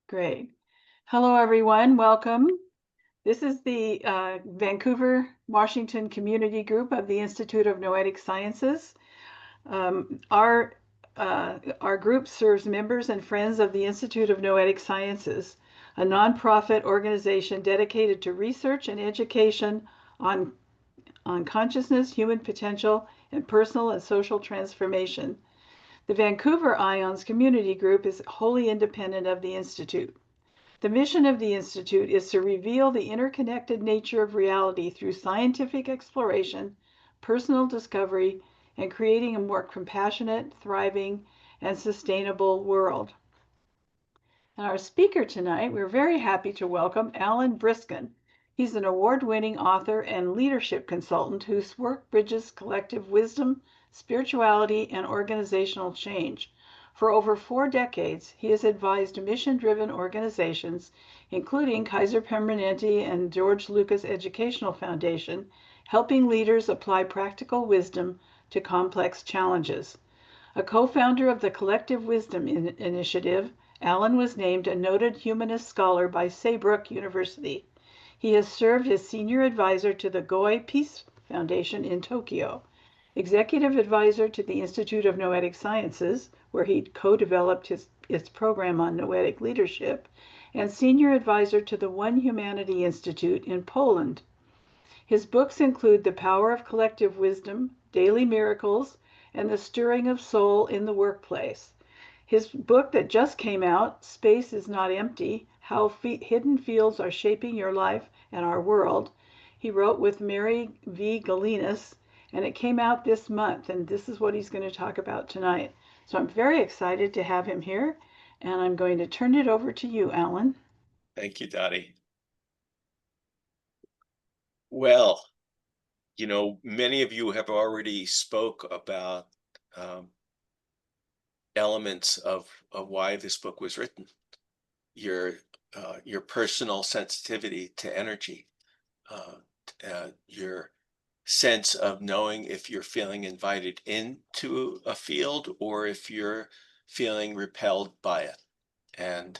Great. Hello, everyone. Welcome. This is the Vancouver, Washington Community Group of the Institute of Noetic Sciences. Our group serves members and friends of the Institute of Noetic Sciences, a nonprofit organization dedicated to research and education on consciousness, human potential, and personal and social transformation. The Vancouver IONS Community Group is wholly independent of the Institute. The mission of the Institute is to reveal the interconnected nature of reality through scientific exploration, personal discovery, and creating a more compassionate, thriving, and sustainable world. And our speaker tonight, we're very happy to welcome Alan Briskin. He's an award-winning author and leadership consultant whose work bridges collective wisdom, spirituality, and organizational change. For over 4 decades, he has advised mission-driven organizations, including Kaiser Permanente and George Lucas Educational Foundation, helping leaders apply practical wisdom to complex challenges. A co-founder of the Collective Wisdom Initiative, Alan was named a noted humanist scholar by Saybrook University. He has served as senior advisor to the Goi Peace Foundation in Tokyo, executive advisor to the Institute of Noetic Sciences, where he co-developed its program on noetic leadership, and senior advisor to the One Humanity Institute in Poland. His books include The Power of Collective Wisdom, Daily Miracles, and The Stirring of Soul in the Workplace. His book that just came out, Space is Not Empty, How Hidden Fields Are Shaping Your Life and Our World, he wrote with Mary V. Galinas, and it came out this month, and this is what he's going to talk about tonight. So I'm very excited to have him here, and I'm going to turn it over to you, Alan. Thank you, Dottie. Well, many of you have already spoke about elements of why this book was written. Your personal sensitivity to energy, your sense of knowing if you're feeling invited into a field or if you're feeling repelled by it. And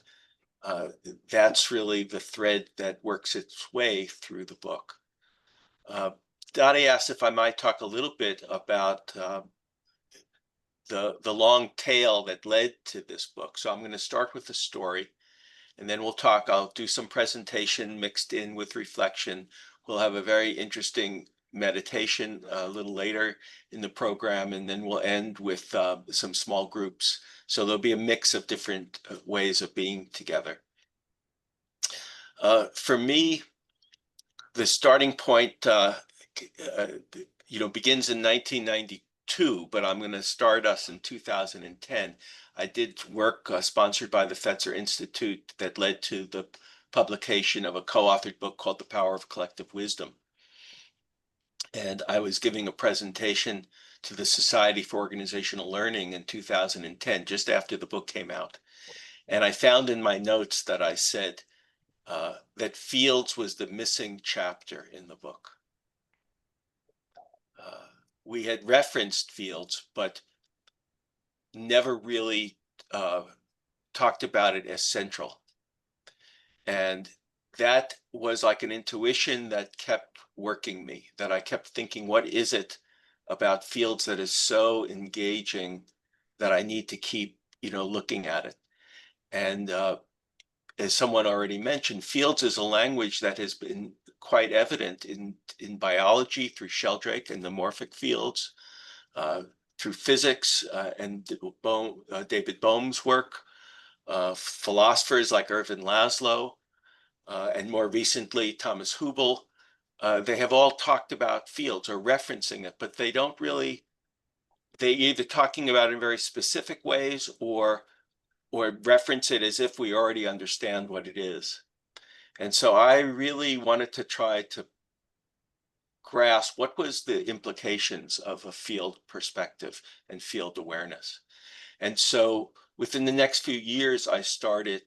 that's really the thread that works its way through the book. Dottie asked if I might talk a little bit about the long tail that led to this book. So I'm going to start with the story, and then I'll do some presentation mixed in with reflection. We'll have a very interesting meditation a little later in the program, and then we'll end with some small groups. So there'll be a mix of different ways of being together. For me, the starting point begins in 1992, but I'm going to start us in 2010. I did work sponsored by the Fetzer Institute that led to the publication of a co-authored book called The Power of Collective Wisdom. And I was giving a presentation to the Society for Organizational Learning in 2010, just after the book came out. And I found in my notes that I said that fields was the missing chapter in the book. We had referenced fields, but never really talked about it as central. And that was like an intuition that kept working me, that I kept thinking, what is it about fields that is so engaging that I need to keep, looking at it? And as someone already mentioned, fields is a language that has been quite evident in biology through Sheldrake and the morphic fields, through physics and David Bohm's work, philosophers like Ervin Laszlo, and more recently Thomas Hübl. They have all talked about fields or referencing it, but they don't really, they're either talking about it in very specific ways or reference it as if we already understand what it is. And so I really wanted to try to grasp what was the implications of a field perspective and field awareness. And so within the next few years, I started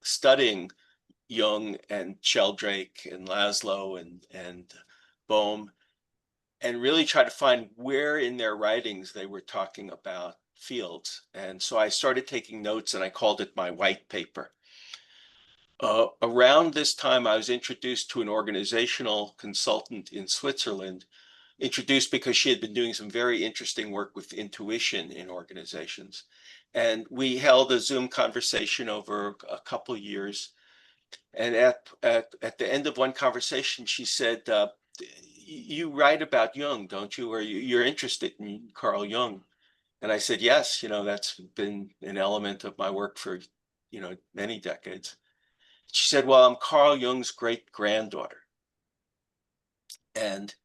studying Jung and Sheldrake and Laszlo and Bohm, and really try to find where in their writings they were talking about fields. And so I started taking notes, and I called it my white paper. Around this time, I was introduced to an organizational consultant in Switzerland, introduced because she had been doing some very interesting work with intuition in organizations. And we held a Zoom conversation over a couple of years. And at the end of one conversation, she said, you write about Jung, don't you? Or you're interested in Carl Jung. And I said, yes, that's been an element of my work for, many decades. She said, well, I'm Carl Jung's great granddaughter. And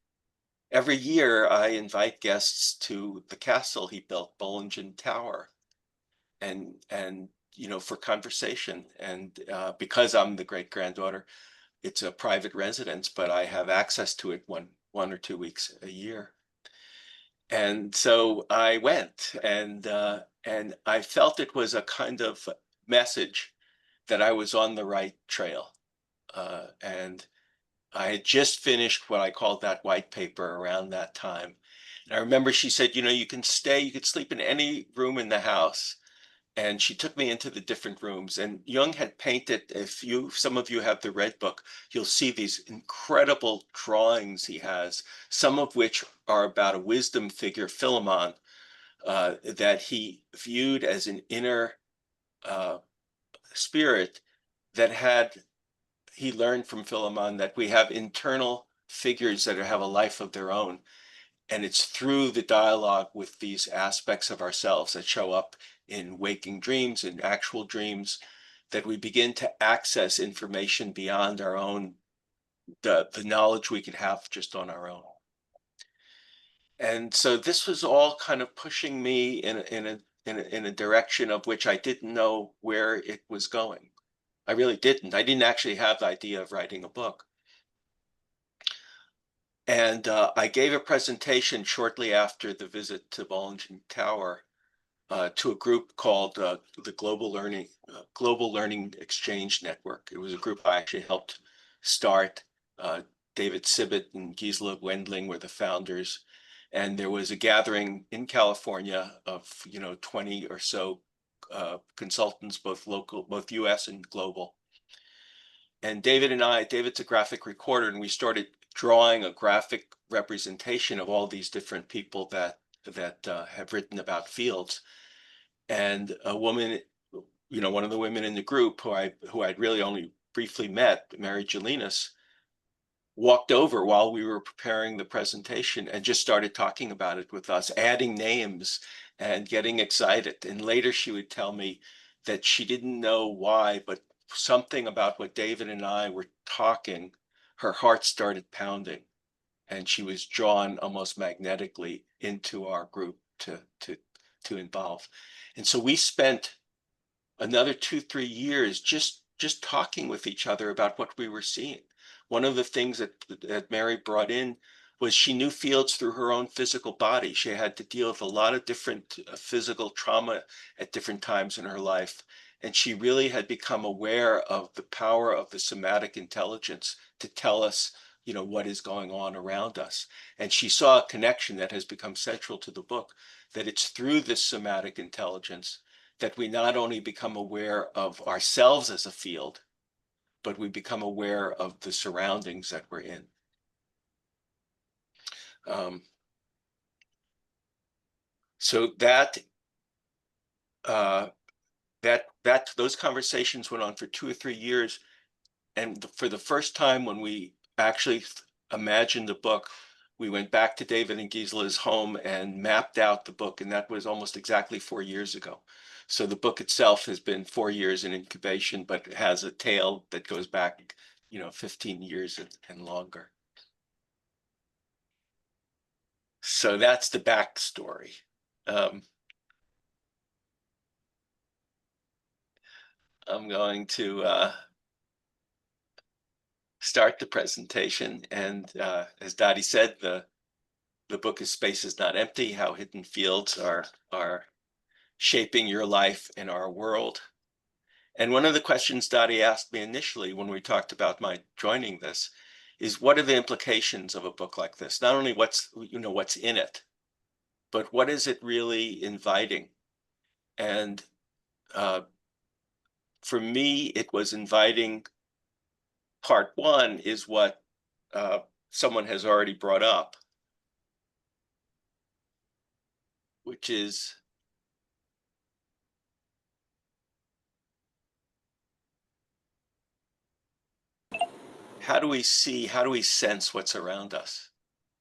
every year I invite guests to the castle he built, Bollingen Tower, and for conversation. And because I'm the great granddaughter, it's a private residence, but I have access to it one or 2 weeks a year. And so I went, and I felt it was a kind of message that I was on the right trail. And I had just finished what I called that white paper around that time. And I remember she said, you can sleep in any room in the house. And she took me into the different rooms. And Jung had painted, some of you have the Red Book, you'll see these incredible drawings he has, some of which are about a wisdom figure, Philemon, that he viewed as an inner spirit that he learned from Philemon that we have internal figures that have a life of their own. And it's through the dialogue with these aspects of ourselves that show up in waking dreams and actual dreams that we begin to access information beyond our own, the knowledge we could have just on our own. And so this was all kind of pushing me in a direction of which I didn't know where it was going. I really didn't. I didn't actually have the idea of writing a book. And I gave a presentation shortly after the visit to Bollingen Tower to a group called the Global Learning Exchange Network. It was a group I actually helped start. David Sibbitt and Gisela Wendling were the founders. And there was a gathering in California of 20 or so consultants, both local, both US and global. And David's a graphic recorder, and we started drawing a graphic representation of all these different people that have written about fields. And a woman, one of the women in the group who I'd really only briefly met, Mary Jelinas, walked over while we were preparing the presentation and just started talking about it with us, adding names and getting excited. And later she would tell me that she didn't know why, but something about what David and I were talking, her heart started pounding, and she was drawn almost magnetically into our group to involve. And so we spent another 2-3 years just talking with each other about what we were seeing. One of the things that Mary brought in was she knew fields through her own physical body. She had to deal with a lot of different physical trauma at different times in her life. And she really had become aware of the power of the somatic intelligence to tell us, what is going on around us. And she saw a connection that has become central to the book, that it's through this somatic intelligence that we not only become aware of ourselves as a field, but we become aware of the surroundings that we're in. So those conversations went on for 2 or 3 years, and for the first time when we actually imagined the book, we went back to David and Gisela's home and mapped out the book, and that was almost exactly 4 years ago. So the book itself has been 4 years in incubation, but it has a tail that goes back, 15 years and longer. So that's the backstory. I'm going to start the presentation, and as Dottie said, the book is Space is Not Empty: How Hidden Fields are Shaping Your Life and Our World. And one of the questions Dottie asked me initially when we talked about my joining this is, what are the implications of a book like this? Not only what's in it, but what is it really inviting? And for me, it was inviting. Part one is what someone has already brought up, which is how do we sense what's around us?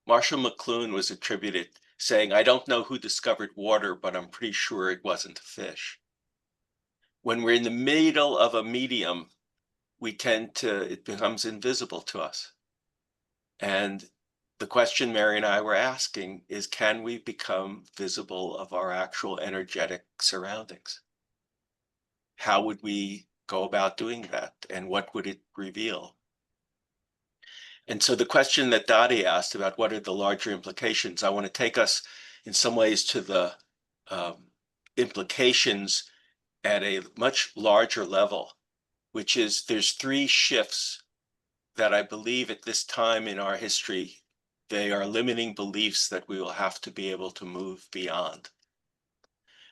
Marshall McLuhan was attributed saying, "I don't know who discovered water, but I'm pretty sure it wasn't a fish." When we're in the middle of a medium, it becomes invisible to us. And the question Mary and I were asking is, can we become visible of our actual energetic surroundings? How would we go about doing that? And what would it reveal? And so the question that Dottie asked about what are the larger implications, I want to take us in some ways to the implications at a much larger level, which is there's three shifts that I believe at this time in our history, they are limiting beliefs that we will have to be able to move beyond.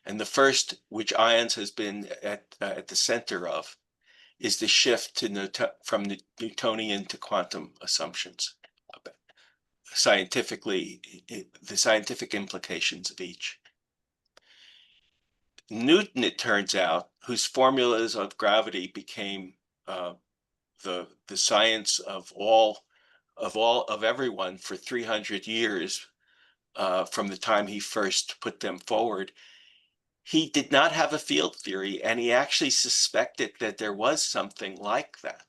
And the first, which IONS has been at the center of, is the shift from the Newtonian to quantum assumptions. Scientifically, the scientific implications of each. Newton, it turns out, whose formulas of gravity became the science of everyone for 300 years from the time he first put them forward, he did not have a field theory, and he actually suspected that there was something like that.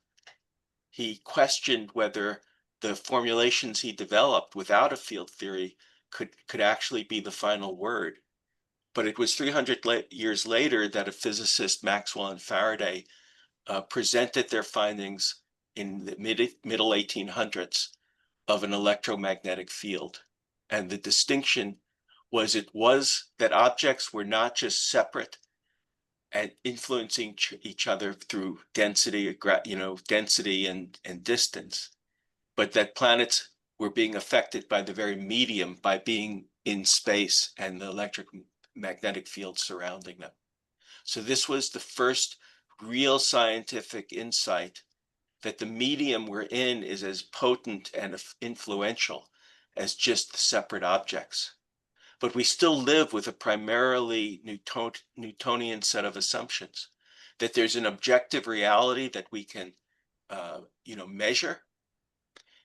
He questioned whether the formulations he developed without a field theory could actually be the final word. But it was 300 years later that a physicist, Maxwell and Faraday, presented their findings in the middle 1800s of an electromagnetic field. And the distinction was that objects were not just separate and influencing each other through density, density and distance, but that planets were being affected by the very medium, by being in space and the electromagnetic field surrounding them. So this was the first real scientific insight that the medium we're in is as potent and influential as just the separate objects. But we still live with a primarily Newtonian set of assumptions, that there's an objective reality that we can measure,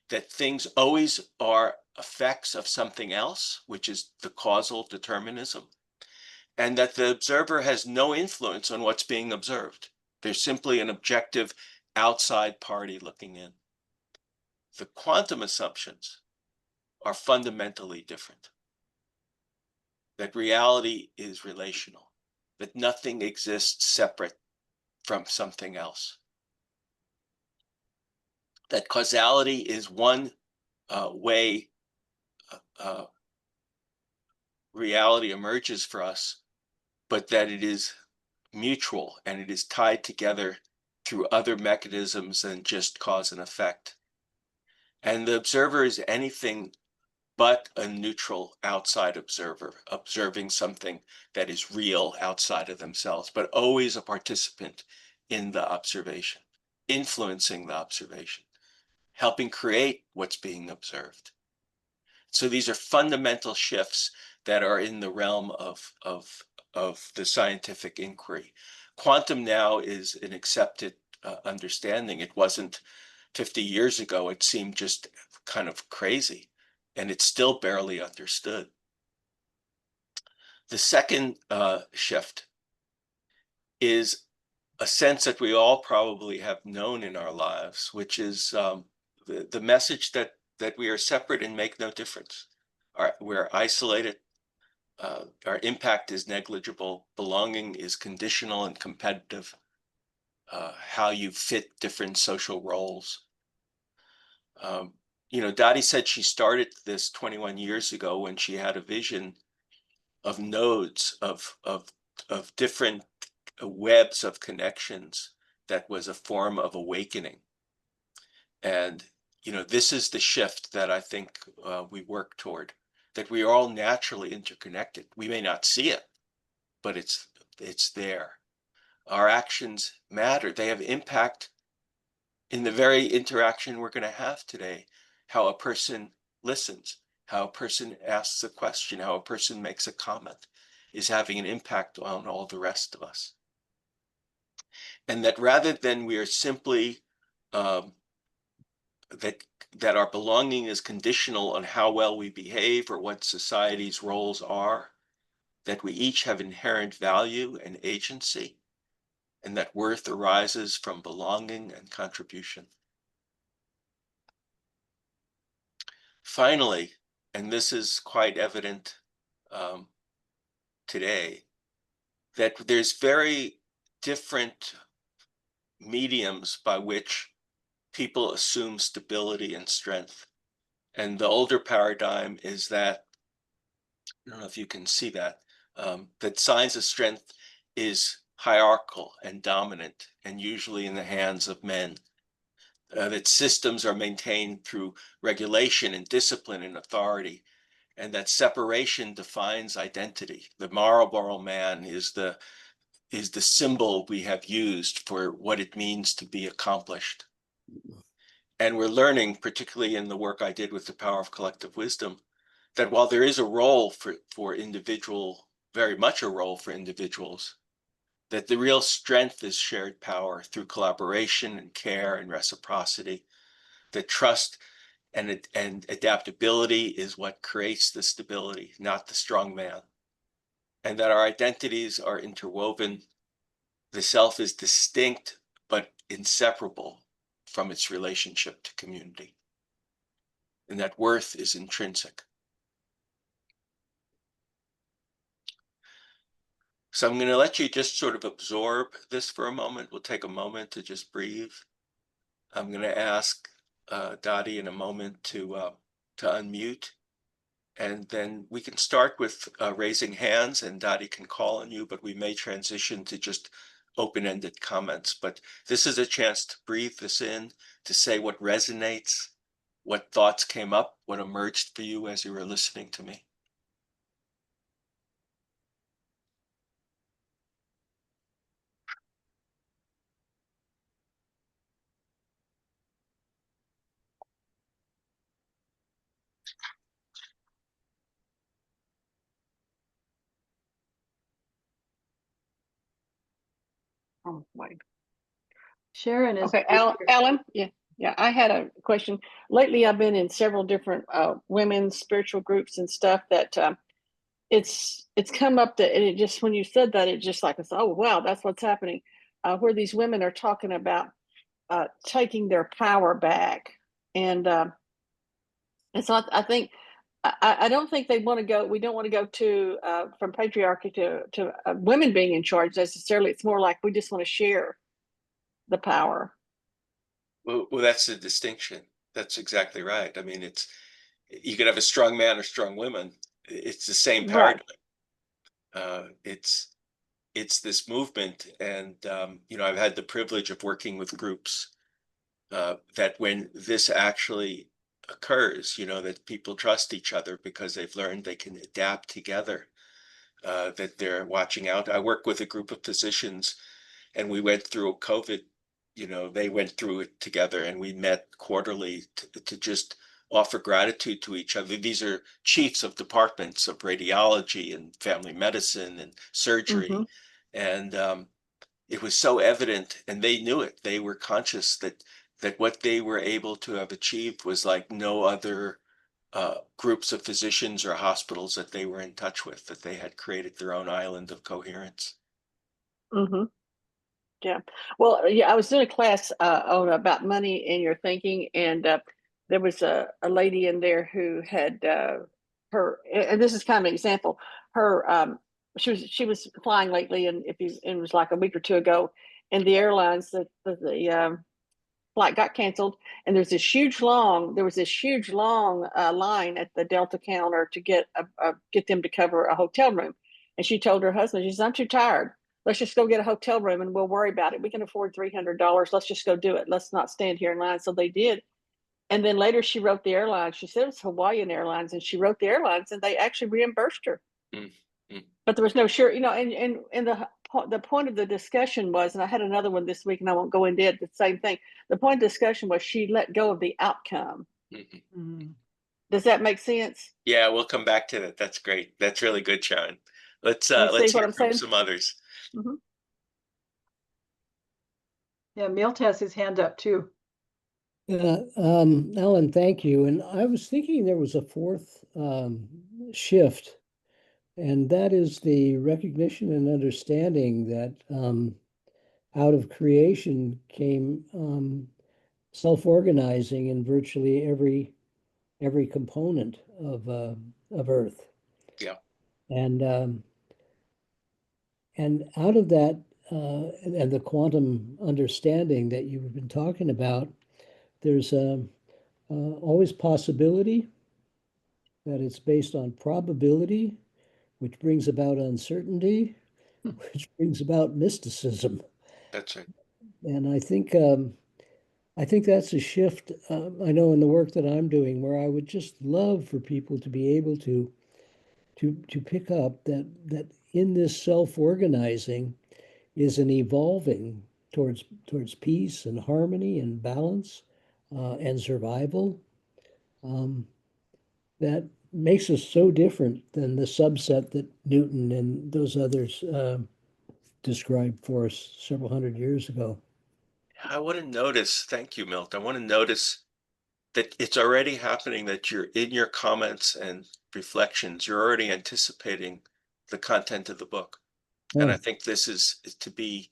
that things always are effects of something else, which is the causal determinism, and that the observer has no influence on what's being observed. There's simply an objective outside party looking in. The quantum assumptions are fundamentally different. That reality is relational, that nothing exists separate from something else. That causality is one way reality emerges for us, but that it is mutual and it is tied together through other mechanisms than just cause and effect. And the observer is anything but a neutral outside observer, observing something that is real outside of themselves, but always a participant in the observation, influencing the observation, helping create what's being observed. So these are fundamental shifts that are in the realm of the scientific inquiry. Quantum now is an accepted understanding. It wasn't 50 years ago. It seemed just kind of crazy, and it's still barely understood. The second shift is a sense that we all probably have known in our lives, which is the message that we are separate and make no difference. We're isolated. Our impact is negligible. Belonging is conditional and competitive. How you fit different social roles. Dottie said she started this 21 years ago when she had a vision of nodes of different webs of connections that was a form of awakening. And this is the shift that I think we work toward, that we are all naturally interconnected. We may not see it, but it's there. Our actions matter. They have impact in the very interaction we're going to have today. How a person listens, how a person asks a question, how a person makes a comment is having an impact on all the rest of us. And that rather than we are simply um, that our belonging is conditional on how well we behave or what society's roles are, that we each have inherent value and agency, and that worth arises from belonging and contribution. Finally, and this is quite evident today, that there's very different mediums by which people assume stability and strength. And the older paradigm is that, I don't know if you can see that, that signs of strength is hierarchical and dominant and usually in the hands of men. That systems are maintained through regulation and discipline and authority, and that separation defines identity. The Marlboro Man is the symbol we have used for what it means to be accomplished. And we're learning, particularly in the work I did with the Power of Collective Wisdom, that while there is a role for individual, very much a role for individuals, that the real strength is shared power through collaboration and care and reciprocity, that trust and adaptability is what creates the stability, not the strong man, and that our identities are interwoven. The self is distinct but inseparable from its relationship to community, and that worth is intrinsic. So I'm going to let you just sort of absorb this for a moment. We'll take a moment to just breathe. I'm going to ask Dottie in a moment to unmute, and then we can start with raising hands, and Dottie can call on you, but we may transition to just open-ended comments. But this is a chance to breathe this in, to say what resonates, what thoughts came up, what emerged for you as you were listening to me. Oh, wait. Sharon is Okay, Alan, yeah, I had a question. Lately, I've been in several different women's spiritual groups and stuff that it's come up that, and it just, when you said that, it just like, oh, wow, that's what's happening, where these women are talking about taking their power back. And so I think, I don't think they want to go, we don't want to go to from patriarchy to women being in charge necessarily. It's more like we just want to share the power. Well, that's the distinction. That's exactly right. I mean, you could have a strong man or strong women. It's the same Right. paradigm. It's this movement, and I've had the privilege of working with groups that when this actually occurs, that people trust each other because they've learned they can adapt together, that they're watching out. I work with a group of physicians, and we went through COVID. They went through it together, and we met quarterly to just offer gratitude to each other. These are chiefs of departments of radiology and family medicine and surgery. And it was so evident, and they knew it. They were conscious that what they were able to have achieved was like no other groups of physicians or hospitals that they were in touch with, that they had created their own island of coherence. Yeah. Well, yeah, I was doing a class on about money in your thinking, and there was a lady in there who had her, and this is kind of an example. Her she was flying lately, and it was like a week or two ago, and the airlines the flight got canceled, and there was this huge long line at the Delta counter to get them to cover a hotel room, and she told her husband, she said, "I'm too tired. Let's just go get a hotel room and we'll worry about it. We can afford $300. Let's just go do it. Let's not stand here in line." So they did. And then later she wrote the airlines. She said it was Hawaiian Airlines, and she wrote the airlines, and they actually reimbursed her. Mm-hmm. But there was no sure, and the the point of the discussion was, and I had another one this week, and I won't go into it. The same thing. The point of the discussion was she let go of the outcome. Mhm. Does that make sense? Yeah, we'll come back to that. That's great. That's really good, Sharon. You see Let's what hear I'm from saying? some others. Mhm. Yeah, Milt has his hand up too. Ellen, thank you. And I was thinking there was a fourth shift, and that is the recognition and understanding that out of creation came self-organizing in virtually every component of Earth. Yeah. And out of that and the quantum understanding that you've been talking about, there's always possibility, that it's based on probability, which brings about uncertainty, which brings about mysticism. That's right. And I think that's a shift. I know in the work that I'm doing, where I would just love for people to be able to pick up that in this self-organizing is an evolving towards peace and harmony and balance and survival. That makes us so different than the subset that Newton and those others described for us several hundred years ago. I want to notice, thank you, Milt. I want to notice that it's already happening, that you're in your comments and reflections, you're already anticipating the content of the book. And I Oh, think this is to be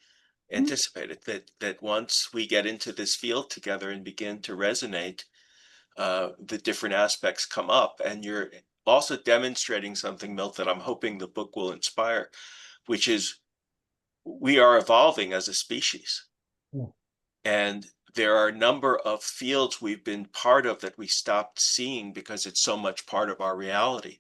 anticipated, that once we get into this field together and begin to resonate, the different aspects come up. And you're also demonstrating something, Milt, that I'm hoping the book will inspire, which is we are evolving as a species. oh, And there are a number of fields we've been part of that we stopped seeing because it's so much part of our reality.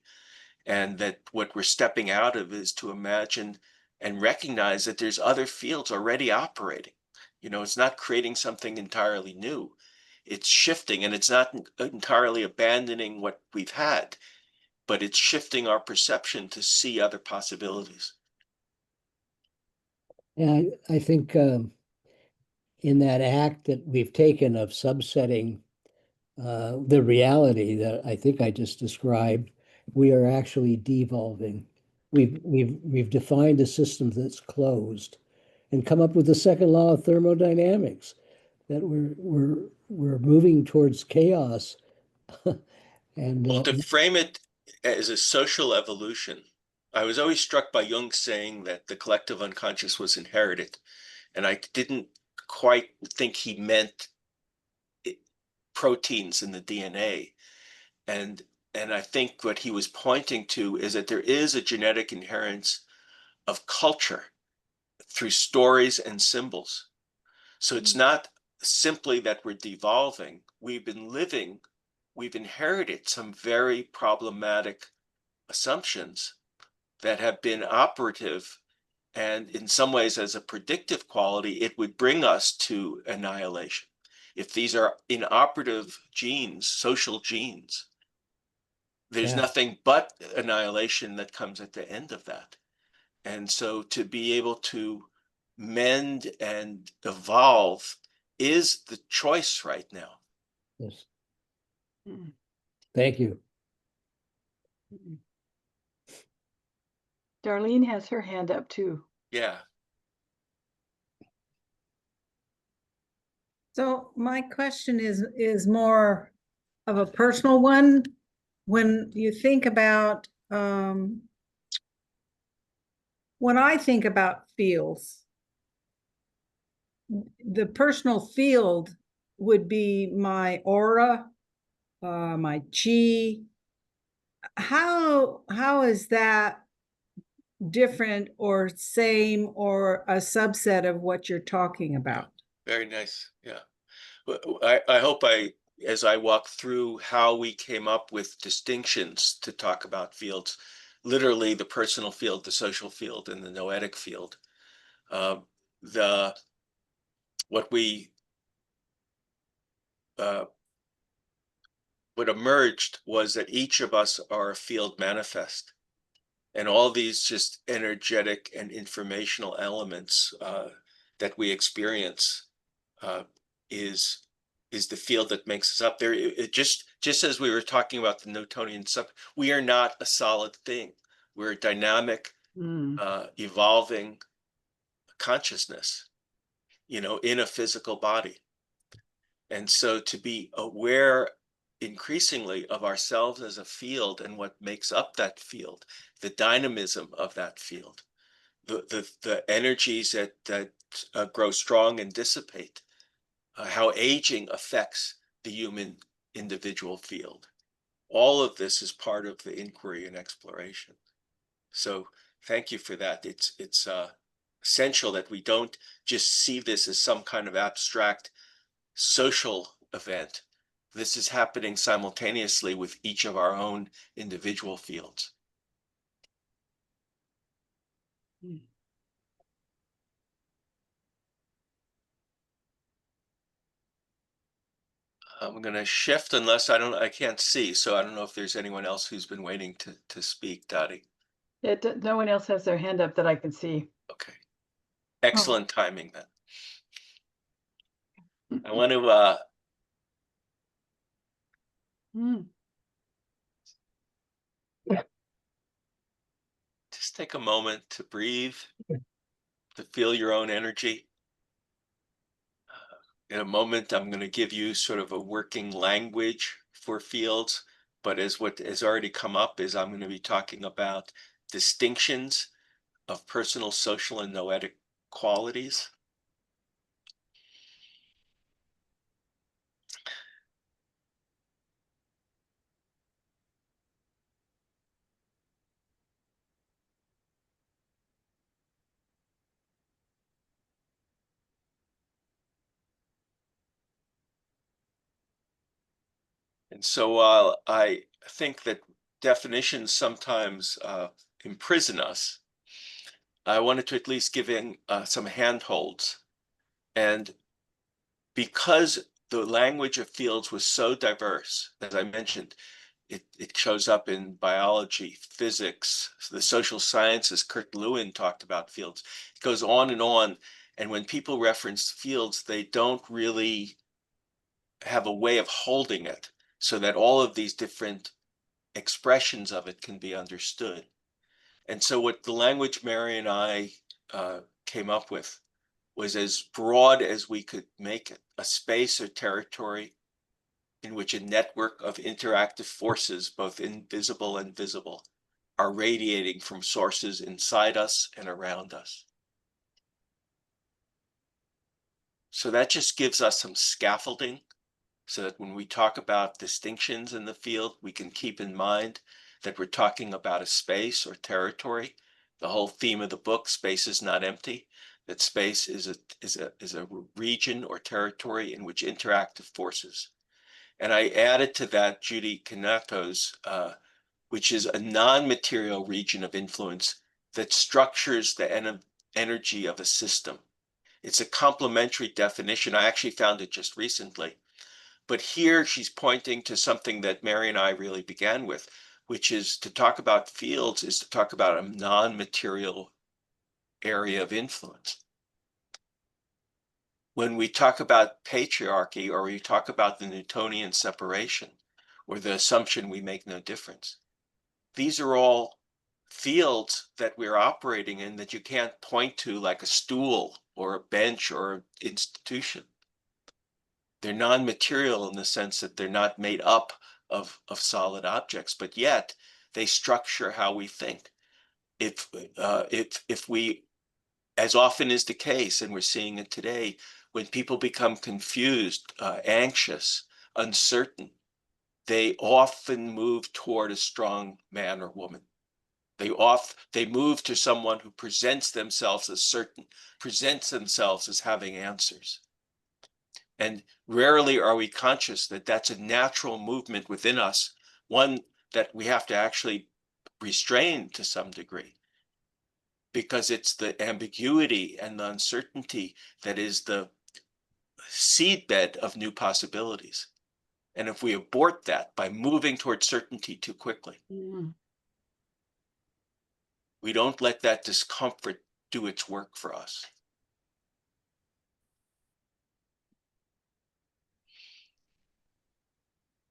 And that what we're stepping out of is to imagine and recognize that there's other fields already operating. You know, it's not creating something entirely new. It's shifting, and it's not entirely abandoning what we've had, but it's shifting our perception to see other possibilities. yeah, I think in that act that we've taken of subsetting the reality that I think I just described, we are actually devolving. We've defined a system that's closed and come up with the second law of thermodynamics, that we're moving towards chaos. and Well, to frame it as a social evolution, I was always struck by Jung saying that the collective unconscious was inherited. And I didn't quite think he meant proteins in the DNA. And I think what he was pointing to is that there is a genetic inheritance of culture through stories and symbols. So it's not simply that we're devolving. We've been living, we've inherited some very problematic assumptions that have been operative. And in some ways, as a predictive quality, it would bring us to annihilation. If these are inoperative genes, social genes, there's Yeah, nothing but annihilation that comes at the end of that. And so to be able to mend and evolve is the choice right now. yes. Mm. Thank you. Darlene has her hand up too. Yeah. So my question is more of a personal one. When you think about when I think about fields, the personal field would be my aura, my chi. How is that different or same or a subset of what you're talking about? Very nice. Yeah. I hope as I walk through how we came up with distinctions to talk about fields, literally the personal field, the social field, and the noetic field, the what we what emerged was that each of us are a field manifest, And all these just energetic and informational elements that we experience is the field that makes us up. There, it just as we were talking about the Newtonian stuff, we are not a solid thing. We're a dynamic, evolving consciousness, in a physical body. And so to be aware increasingly of ourselves as a field and what makes up that field, the dynamism of that field, the energies that grow strong and dissipate, how aging affects the human individual field. All of this is part of the inquiry and exploration. So thank you for that. It's essential that we don't just see this as some kind of abstract social event. This is happening simultaneously with each of our own individual fields. I'm going to shift unless I can't see. So I don't know if there's anyone else who's been waiting to speak, Dottie. No one else has their hand up that I can see. Okay. Excellent timing then. I want to just take a moment to breathe, to feel your own energy. In a moment, I'm going to give you sort of a working language for fields, but as what has already come up is I'm going to be talking about distinctions of personal, social, and noetic qualities. And so while I think that definitions sometimes imprison us, I wanted to at least give in some handholds. And because the language of fields was so diverse, as I mentioned, it shows up in biology, physics, the social sciences. Kurt Lewin talked about fields. It goes on. And when people reference fields, they don't really have a way of holding it so that all of these different expressions of it can be understood. And so what the language Mary and I came up with was as broad as we could make it, a space or territory in which a network of interactive forces, both invisible and visible, are radiating from sources inside us and around us. So that just gives us some scaffolding so that when we talk about distinctions in the field, we can keep in mind that we're talking about a space or territory. The whole theme of the book, Space is Not Empty, that space is a region or territory in which interactive forces. And I added to that Judy Kanato's, which is a non-material region of influence that structures the energy of a system. It's a complementary definition. I actually found it just recently. But here she's pointing to something that Mary and I really began with, which is to talk about fields is to talk about a non-material area of influence. When we talk about patriarchy or we talk about the Newtonian separation or the assumption we make no difference, these are all fields that we're operating in that you can't point to like a stool or a bench or an institution. They're non-material in the sense that they're not made up of solid objects, but yet they structure how we think. If we, as often is the case, and we're seeing it today, when people become confused, anxious, uncertain, they often move toward a strong man or woman. They move to someone who presents themselves as certain, presents themselves as having answers. And rarely are we conscious that that's a natural movement within us, one that we have to actually restrain to some degree, because it's the ambiguity and the uncertainty that is the seedbed of new possibilities. And if we abort that by moving towards certainty too quickly, We don't let that discomfort do its work for us.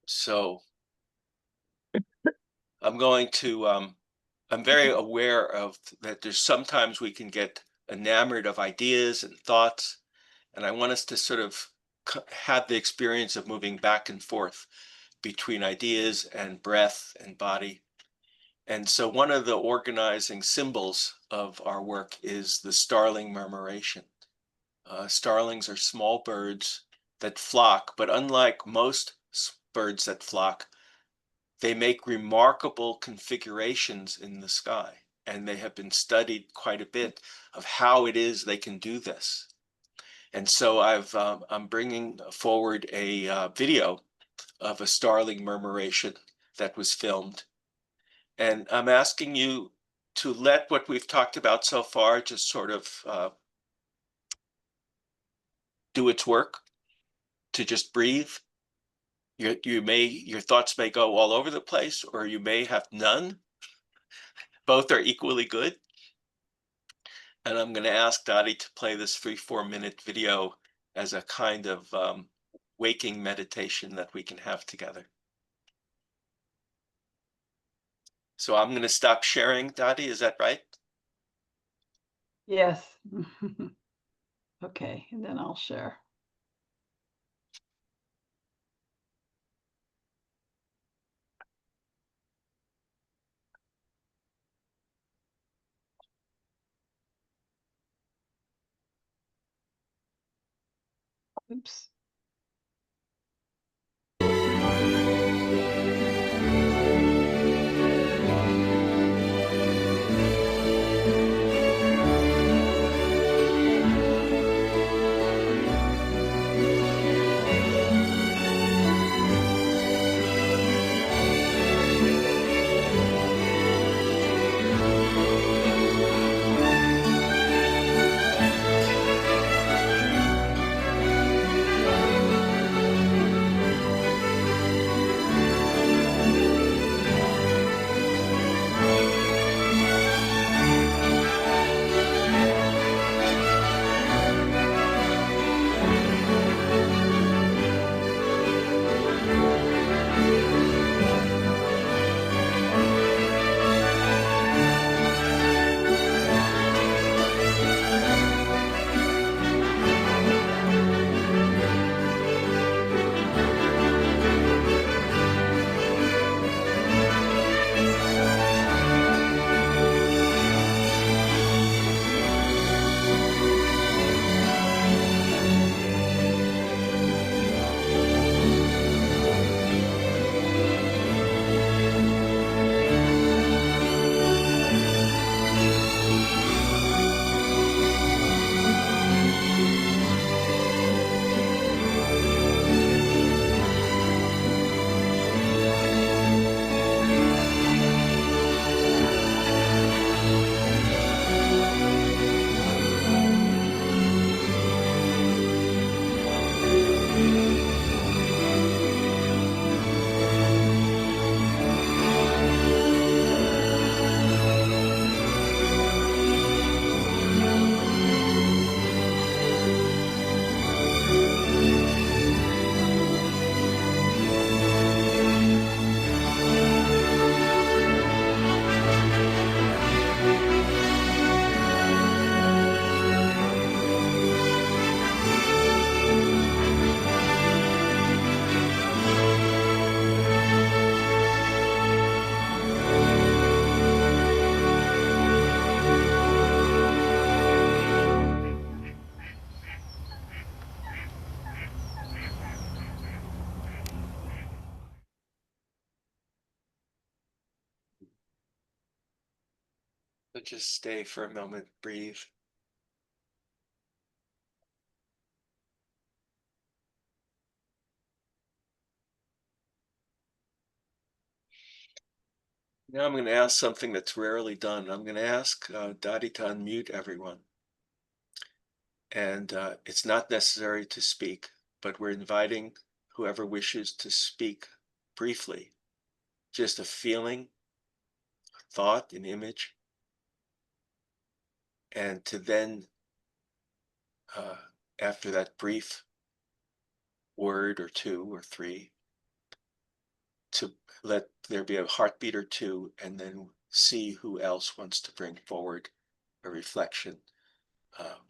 So I'm very aware of that there's sometimes we can get enamored of ideas and thoughts, and I want us to sort of have the experience of moving back and forth between ideas and breath and body. And so one of the organizing symbols of our work is the starling murmuration. Starlings are small birds that flock, but unlike most birds that flock, they make remarkable configurations in the sky. And they have been studied quite a bit of how it is they can do this. And so I'm bringing forward a video of a starling murmuration that was filmed. And I'm asking you to let what we've talked about so far just sort of do its work, to just breathe. Your thoughts may go all over the place, or you may have none. Both are equally good. And I'm going to ask Dottie to play this 3-4 minute video as a kind of waking meditation that we can have together. So I'm going to stop sharing, Dottie, is that right? Yes. Okay, and then I'll share. Oops. So just stay for a moment, breathe. Now I'm going to ask something that's rarely done. I'm going to ask Dottie to unmute everyone. And it's not necessary to speak, but we're inviting whoever wishes to speak briefly. Just a feeling, a thought, an image. and to then, after that brief word or two or three, to let there be a heartbeat or two, and then see who else wants to bring forward a reflection.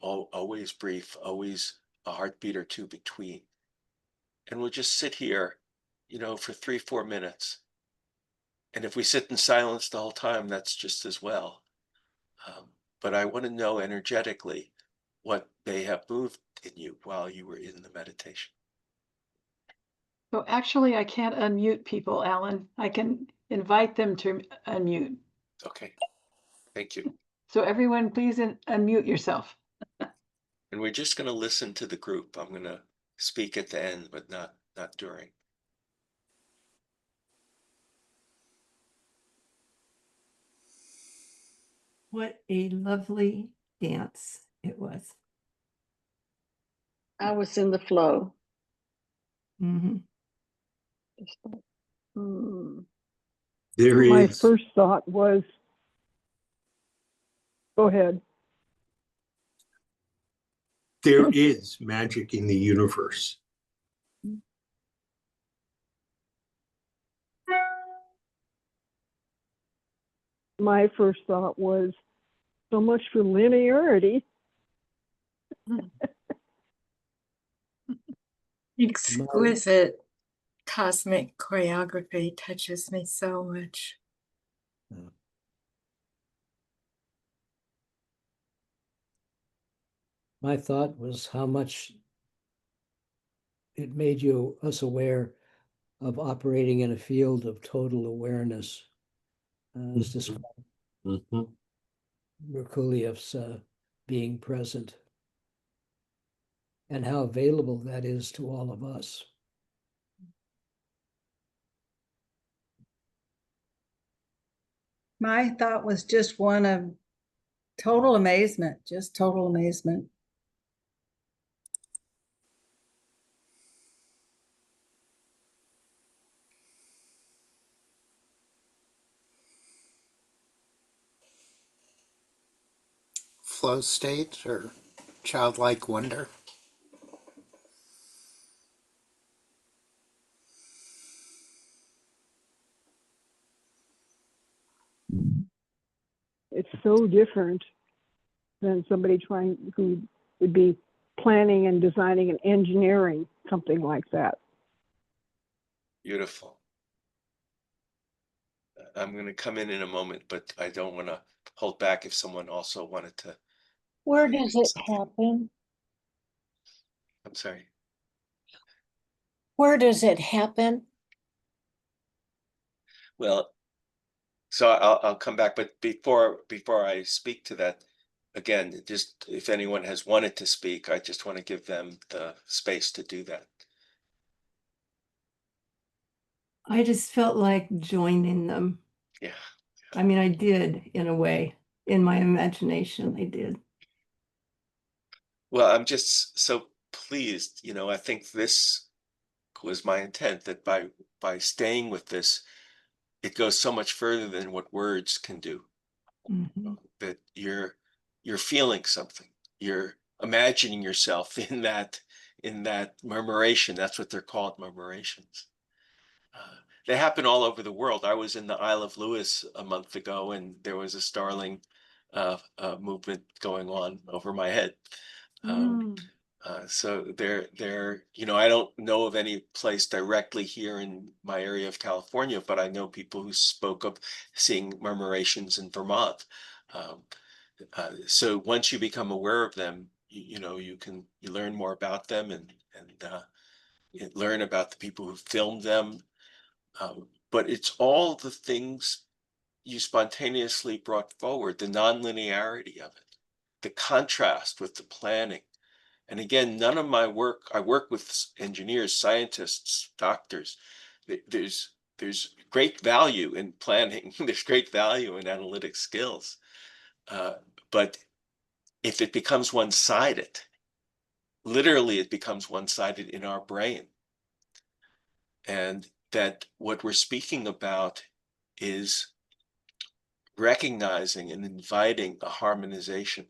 Always brief, always a heartbeat or two between. And we'll just sit here, for 3-4 minutes. And if we sit in silence the whole time, that's just as well. But I want to know energetically what they have moved in you while you were in the meditation. So actually, I can't unmute people, Alan. I can invite them to unmute. Okay, thank you. So everyone, please unmute yourself. And we're just going to listen to the group. I'm going to speak at the end, but not during. What a lovely dance it was. I was in the flow. Mm-hmm. Just like, hmm. My is first thought was, go ahead. there is magic in the universe. My first thought was, so much for linearity. Exquisite cosmic choreography touches me so much. My thought was how much it made us aware of operating in a field of total awareness, as described Merkuliev's being present, and how available that is to all of us. My thought was just one of total amazement, just total amazement. Flow state or childlike wonder. It's so different than somebody who would be planning and designing and engineering something like that. Beautiful. I'm going to come in a moment, but I don't want to hold back if someone also wanted to. Where does it happen? I'm sorry. Where does it happen? Well, so I'll come back, but before I speak to that, again, just if anyone has wanted to speak, I just want to give them the space to do that. I just felt like joining them. Yeah. I mean, I did in a way, in my imagination, I did. Well, I'm just so pleased, I think this was my intent, that by staying with this, it goes so much further than what words can do. Mm-hmm. That you're feeling something, you're imagining yourself in that murmuration. That's what they're called, murmurations. They happen all over the world. I was in the Isle of Lewis a month ago, and there was a starling movement going on over my head. So I don't know of any place directly here in my area of California, but I know people who spoke of seeing murmurations in Vermont. So once you become aware of them, you learn more about them and learn about the people who filmed them. But it's all the things you spontaneously brought forward, the nonlinearity of it, the contrast with the planning. And again, none of my work, I work with engineers, scientists, doctors. There's great value in planning. There's great value in analytic skills. But if it becomes one-sided, literally it becomes one-sided in our brain. And that what we're speaking about is recognizing and inviting a harmonization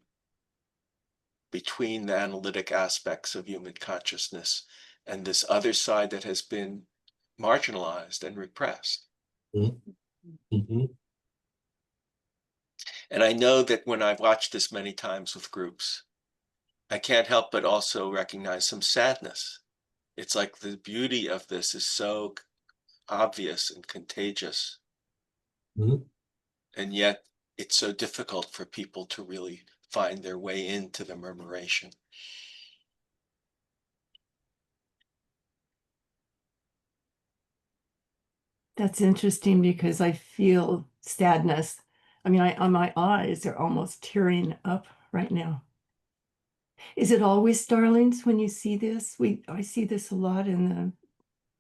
between the analytic aspects of human consciousness and this other side that has been marginalized and repressed. Mm-hmm. And I know that when I've watched this many times with groups, I can't help but also recognize some sadness. It's like the beauty of this is so obvious and contagious. Mm-hmm. And yet it's so difficult for people to really find their way into the murmuration. That's interesting because I feel sadness. I mean, on my eyes are almost tearing up right now. Is it always starlings when you see this? I see this a lot in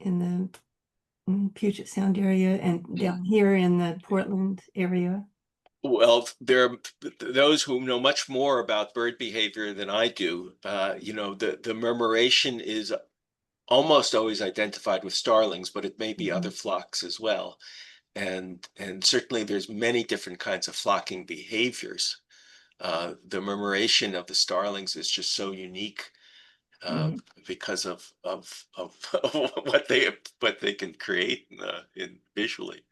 the Puget Sound area and down here in the Portland area. Well, there are those who know much more about bird behavior than I do. You know, the murmuration is almost always identified with starlings, but it may be other flocks as well. And certainly there's many different kinds of flocking behaviors. The murmuration of the starlings is just so unique because of what they can create in visually.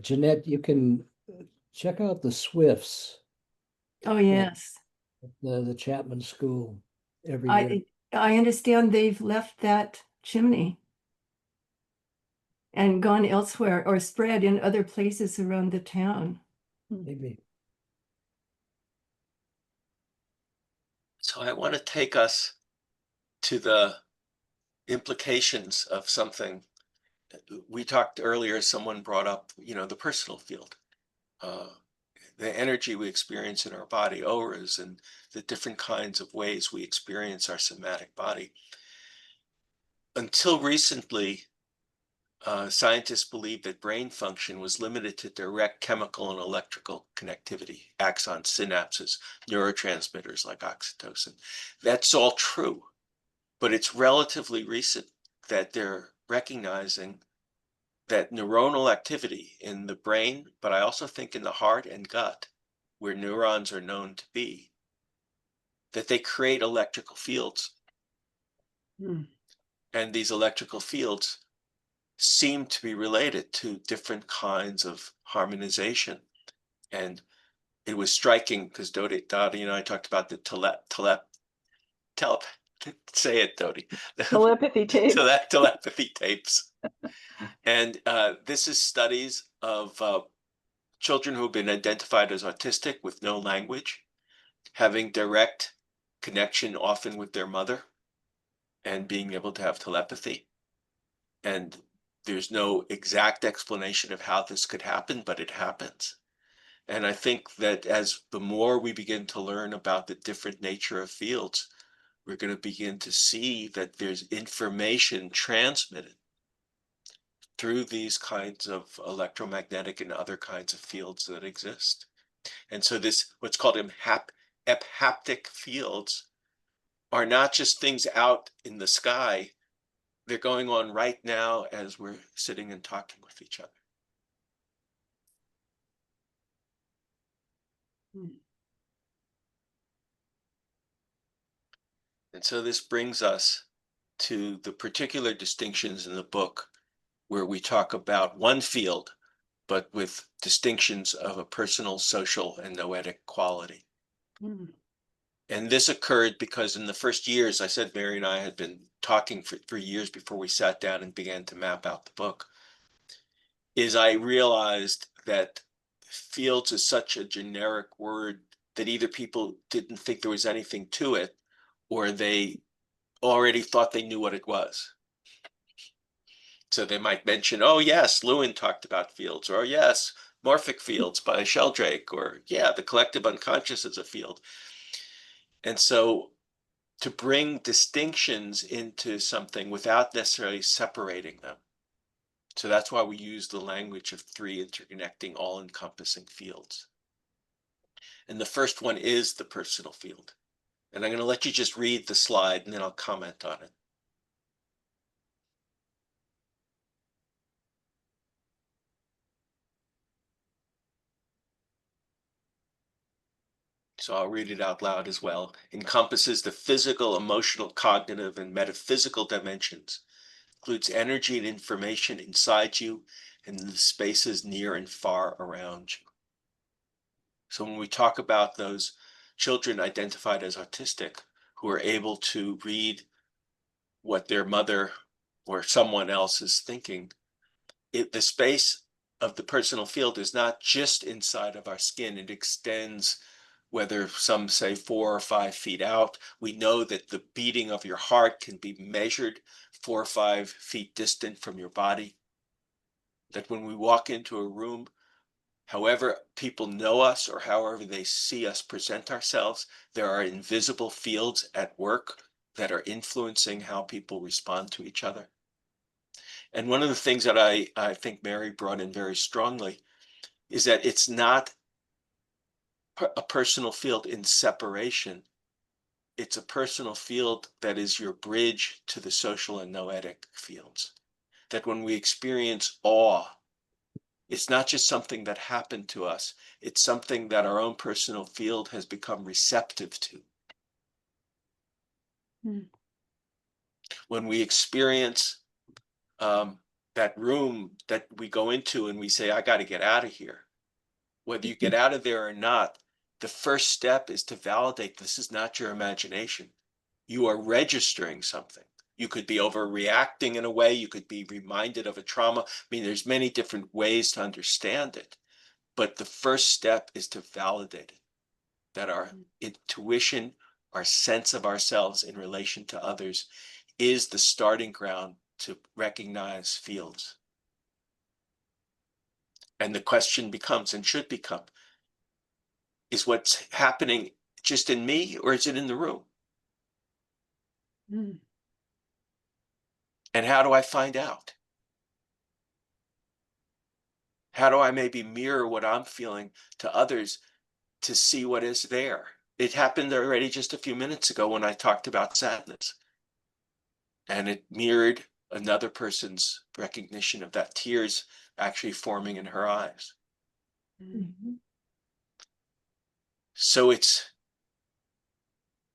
Jeanette, you can check out the Swifts. Oh, yes. The Chapman School every year. I understand they've left that chimney and gone elsewhere or spread in other places around the town. Maybe. So I want to take us to the implications of something. We talked earlier, someone brought up, you know, the personal field, the energy we experience in our body, auras, and the different kinds of ways we experience our somatic body. Until recently, scientists believed that brain function was limited to direct chemical and electrical connectivity, axon synapses, neurotransmitters like oxytocin. That's all true, but it's relatively recent that they're recognizing that neuronal activity in the brain, but I also think in the heart and gut, where neurons are known to be, that they create electrical fields. And these electrical fields seem to be related to different kinds of harmonization. And it was striking because Dottie and I talked about the say it, Dottie. Telepathy tapes. Telepathy tapes. And this is studies of children who have been identified as autistic with no language, having direct connection often with their mother, and being able to have telepathy. And there's no exact explanation of how this could happen, but it happens. And I think that as the more we begin to learn about the different nature of fields, we're going to begin to see that there's information transmitted through these kinds of electromagnetic and other kinds of fields that exist. And so this, what's called ephaptic fields, are not just things out in the sky. They're going on right now as we're sitting and talking with each other. And so this brings us to the particular distinctions in the book where we talk about one field, but with distinctions of a personal, social, and noetic quality. And this occurred because in the first years, I said Mary and I had been talking for 3 years before we sat down and began to map out the book, is I realized that fields is such a generic word that either people didn't think there was anything to it, or they already thought they knew what it was. So they might mention, oh yes, Lewin talked about fields, or yes, morphic fields by Sheldrake, or yeah, the collective unconscious is a field. And so to bring distinctions into something without necessarily separating them. So that's why we use the language of 3 interconnecting, all-encompassing fields. And the first one is the personal field. And I'm going to let you just read the slide and then I'll comment on it. so I'll read it out loud as well, encompasses the physical, emotional, cognitive, and metaphysical dimensions, includes energy and information inside you and the spaces near and far around you. So when we talk about those children identified as autistic who are able to read what their mother or someone else is thinking, the space of the personal field is not just inside of our skin. It extends, whether some say 4 or 5 feet out. We know that the beating of your heart can be measured 4 or 5 feet distant from your body. That when we walk into a room, however people know us or however they see us present ourselves, there are invisible fields at work that are influencing how people respond to each other. And one of the things that I think Mary brought in very strongly is that it's not a personal field in separation. It's a personal field that is your bridge to the social and noetic fields. That when we experience awe, it's not just something that happened to us, it's something that our own personal field has become receptive to. When we experience that room that we go into and we say, I got to get out of here. Whether you get out of there or not, the first step is to validate this is not your imagination. You are registering something. You could be overreacting in a way. You could be reminded of a trauma. I mean, there's many different ways to understand it. But the first step is to validate it, that our intuition, our sense of ourselves in relation to others is the starting ground to recognize fields. And the question becomes, and should become, is what's happening just in me or is it in the room? And how do I find out? How do I maybe mirror what I'm feeling to others to see what is there? It happened already just a few minutes ago when I talked about sadness. And it mirrored another person's recognition of that, tears actually forming in her eyes. So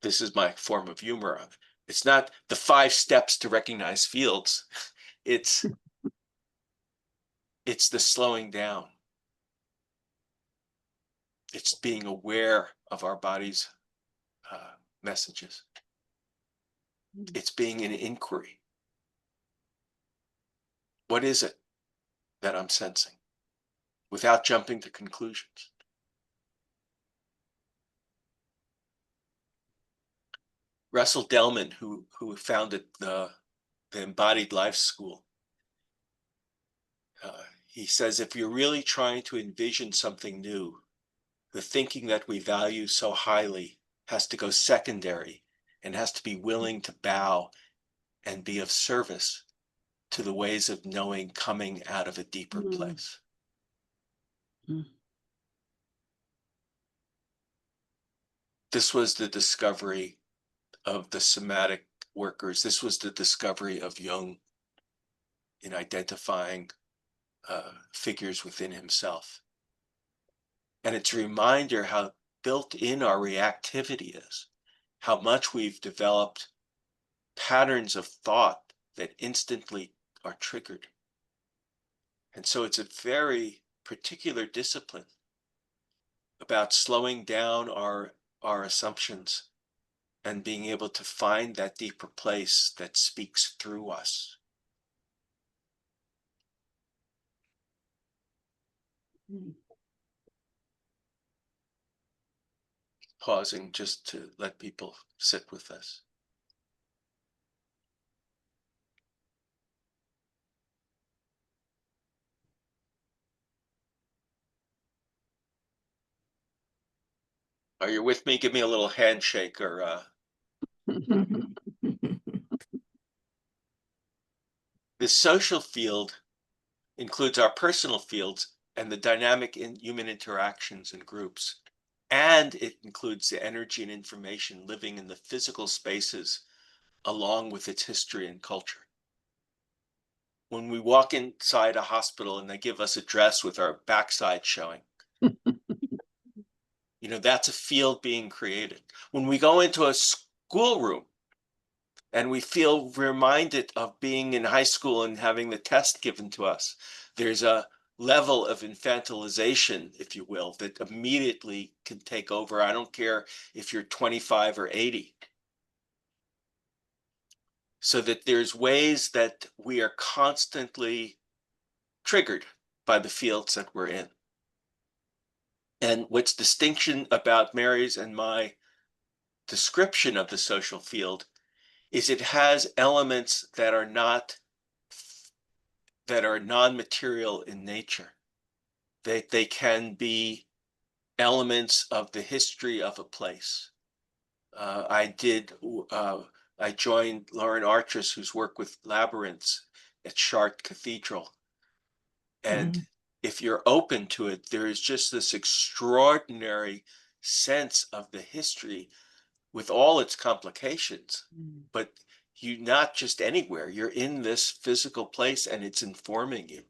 this is my form of humor. It's not the 5 steps to recognize fields. It's the slowing down. It's being aware of our body's messages. It's being an inquiry. What is it that I'm sensing? Without jumping to conclusions. Russell Delman, who founded the Embodied Life School, he says, if you're really trying to envision something new, the thinking that we value so highly has to go secondary and has to be willing to bow and be of service to the ways of knowing coming out of a deeper place. This was the discovery of the somatic workers. This was the discovery of Jung in identifying figures within himself. And it's a reminder how built in our reactivity is, how much we've developed patterns of thought that instantly are triggered. And so it's a very particular discipline about slowing down our assumptions and being able to find that deeper place that speaks through us. Pausing just to let people sit with us. Are you with me? Give me a little handshake or the social field includes our personal fields and the dynamic in human interactions and groups. And it includes the energy and information living in the physical spaces along with its history and culture. When we walk inside a hospital and they give us a dress with our backside showing, You know, that's a field being created. When we go into a schoolroom and we feel reminded of being in high school and having the test given to us, there's a level of infantilization, if you will, that immediately can take over. I don't care if you're 25 or 80. So that there's ways that we are constantly triggered by the fields that we're in. And what's distinction about Mary's and my description of the social field is it has elements that are non-material in nature. They can be elements of the history of a place. I joined Lauren Artress, who's worked with labyrinths at Chartres Cathedral. And if you're open to it, there is just this extraordinary sense of the history with all its complications. But you're not just anywhere, you're in this physical place and it's informing you.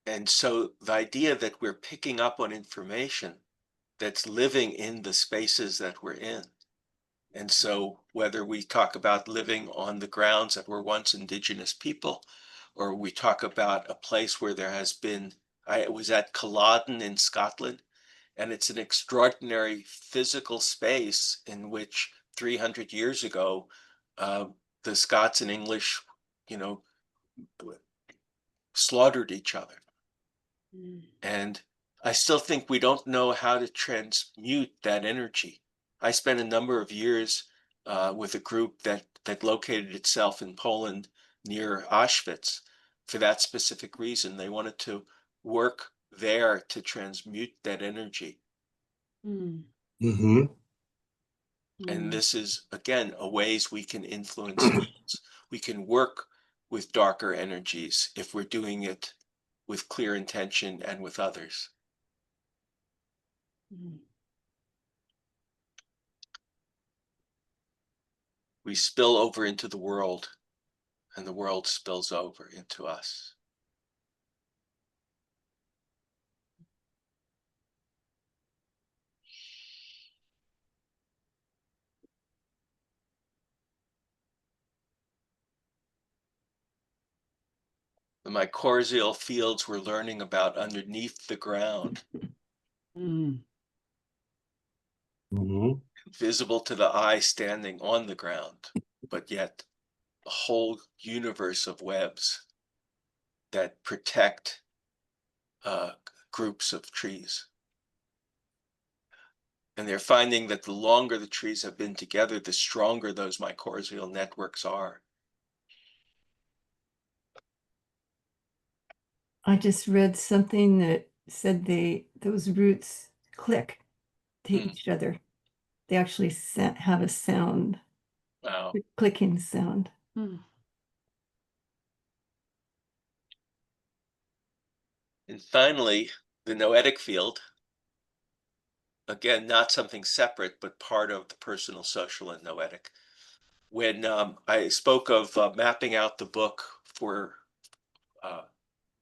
And so the idea that we're picking up on information that's living in the spaces that we're in. And so whether we talk about living on the grounds that were once indigenous people, or we talk about a place where there has been, I was at Culloden in Scotland, and it's an extraordinary physical space in which 300 years ago, the Scots and English, you know, slaughtered each other. And I still think we don't know how to transmute that energy. I spent a number of years with a group that located itself in Poland near Auschwitz for that specific reason. They wanted to work there to transmute that energy. Mm-hmm. And this is, again, a ways we can influence fields. We can work with darker energies if we're doing it with clear intention and with others. We spill over into the world, and the world spills over into us. The mycorrhizal fields we're learning about underneath the ground, Mm-hmm. visible to the eye standing on the ground, but yet a whole universe of webs that protect groups of trees. And they're finding that the longer the trees have been together, the stronger those mycorrhizal networks are. I just read something that said those roots click to each other. They actually have a sound, Wow. clicking sound. And finally, the noetic field. Again, not something separate, but part of the personal, social, and noetic. When I spoke of mapping out the book for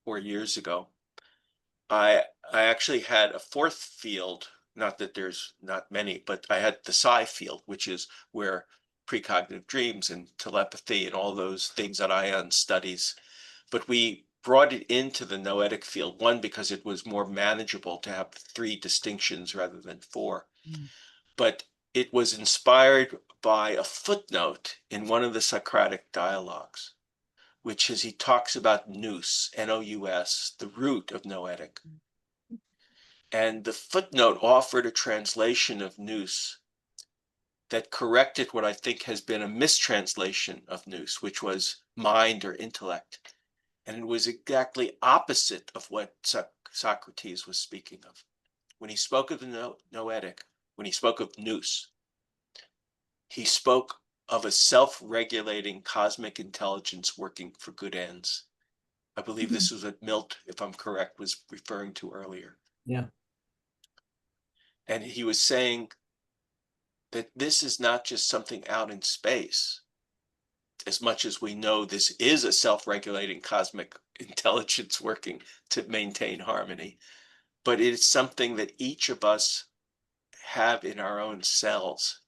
4 years ago, I actually had a fourth field, not that there's not many, but I had the psi field, which is where precognitive dreams and telepathy and all those things that Ion studies. But we brought it into the noetic field, one, because it was more manageable to have 3 distinctions rather than 4. But it was inspired by a footnote in one of the Socratic dialogues, which is he talks about nous, N-O-U-S, the root of noetic. And the footnote offered a translation of nous that corrected what I think has been a mistranslation of nous, which was mind or intellect. And it was exactly opposite of what Socrates was speaking of. When he spoke of the noetic, when he spoke of nous, he spoke of a self-regulating cosmic intelligence working for good ends. I believe this was what Milt, if I'm correct, was referring to earlier. Yeah. And he was saying that this is not just something out in space. as much as we know this is a self-regulating cosmic intelligence working to maintain harmony, but it is something that each of us have in our own cells,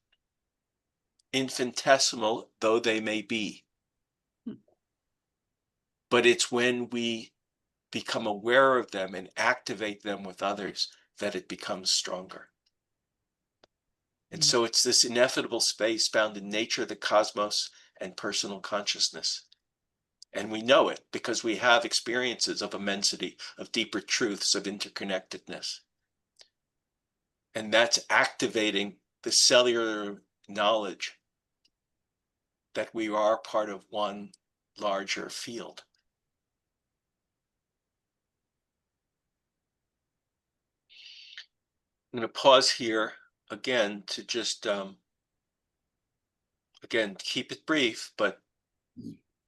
infinitesimal though they may be. But it's when we become aware of them and activate them with others that it becomes stronger. And so it's this ineffable space found in nature, the cosmos, and personal consciousness. And we know it because we have experiences of immensity, of deeper truths, of interconnectedness. And that's activating the cellular knowledge that we are part of one larger field. I'm going to pause here again to just, again, keep it brief, but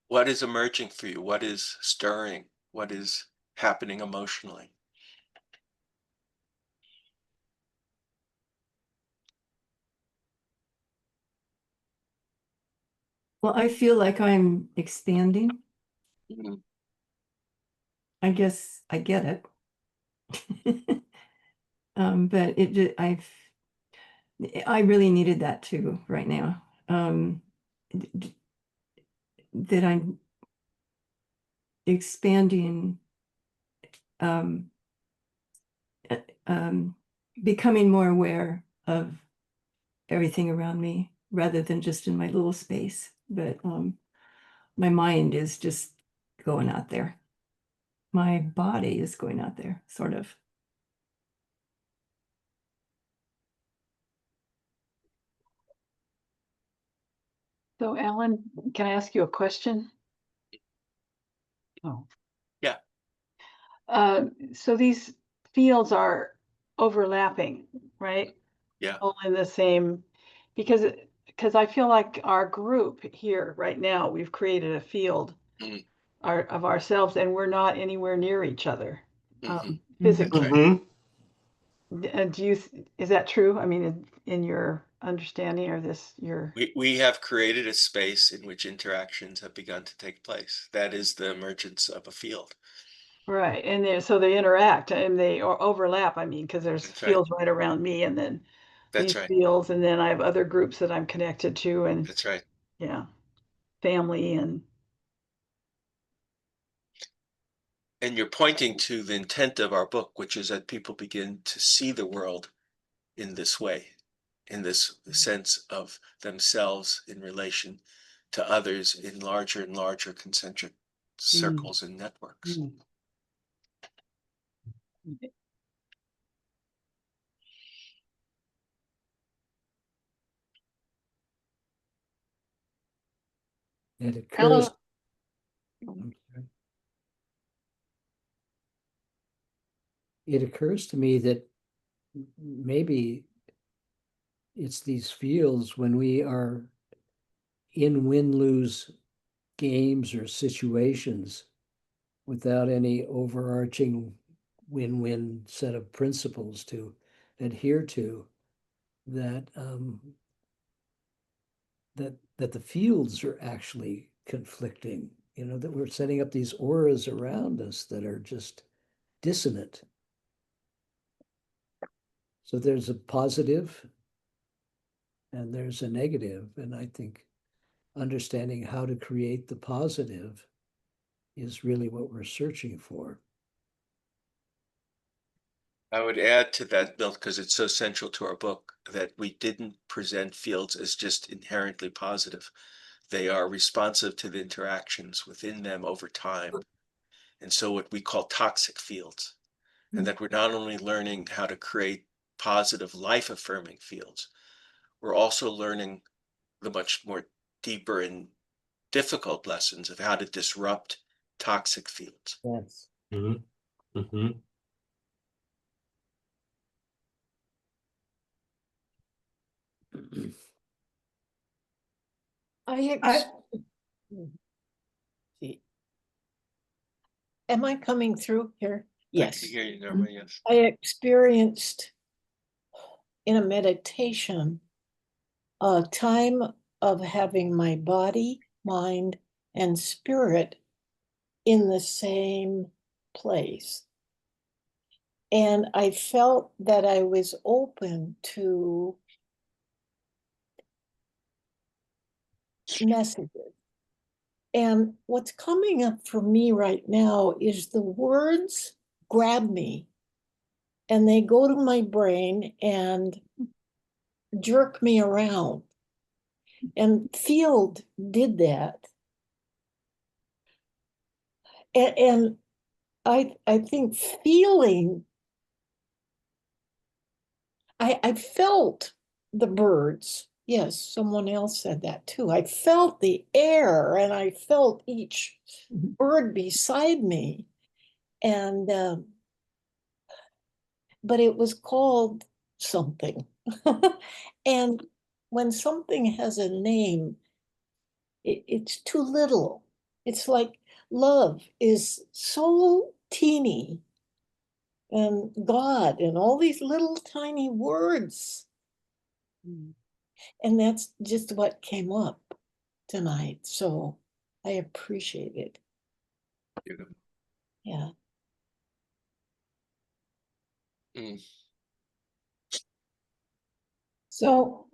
what is emerging for you? What is stirring? What is happening emotionally? Well, I feel like I'm expanding. Mhm. I guess I get it. But I really needed that too right now. That I'm expanding, becoming more aware of everything around me rather than just in my little space. But my mind is just going out there. My body is going out there, sort of. So, Alan, can I ask you a question? Oh. Yeah. So these fields are overlapping, right? Yeah. All in the same, because I feel like our group here right now, we've created a field Mhm. of ourselves, and we're not anywhere near each other Mhm. physically. That's right. Is that true? I mean, in your understanding, or your We have created a space in which interactions have begun to take place. That is the emergence of a field. right, and so they interact and they overlap. I mean, because there's That's right. fields right around me, and then That's these right. fields, and then I have other groups that I'm connected to, and That's right. yeah, family and And you're pointing to the intent of our book, which is that people begin to see the world in this way, in this sense of themselves in relation to others in larger and larger concentric circles and networks. It occurs. It occurs to me that maybe it's these fields when we are in win-lose games or situations without any overarching win-win set of principles to adhere to, that that the fields are actually conflicting, that we're setting up these auras around us that are just dissonant. So there's a positive and there's a negative, and I think understanding how to create the positive is really what we're searching for. I would add to that, Bill, because it's so central to our book, that we didn't present fields as just inherently positive. They are responsive to the interactions within them over time. And so what we call toxic fields, and that we're not only learning how to create positive life-affirming fields, we're also learning the much more deeper and difficult lessons of how to disrupt toxic fields. Yes. Mm-hmm. Mm-hmm. Am I coming through here? Yes. I can hear you, Norma, yes. I experienced in a meditation a time of having my body mind, and spirit in the same place. And I felt that I was open to messages. And what's coming up for me right now is the words grab me and they go to my brain and jerk me around. And Field did that. And I think feeling, I felt the birds. Yes, someone else said that too. I felt the air and I felt each bird beside me. And, but it was called something. And when something has a name, it's too little. It's like love is so teeny, and God and all these little tiny words. And that's just what came up tonight. So I appreciate it. Beautiful. Yeah. Mm. So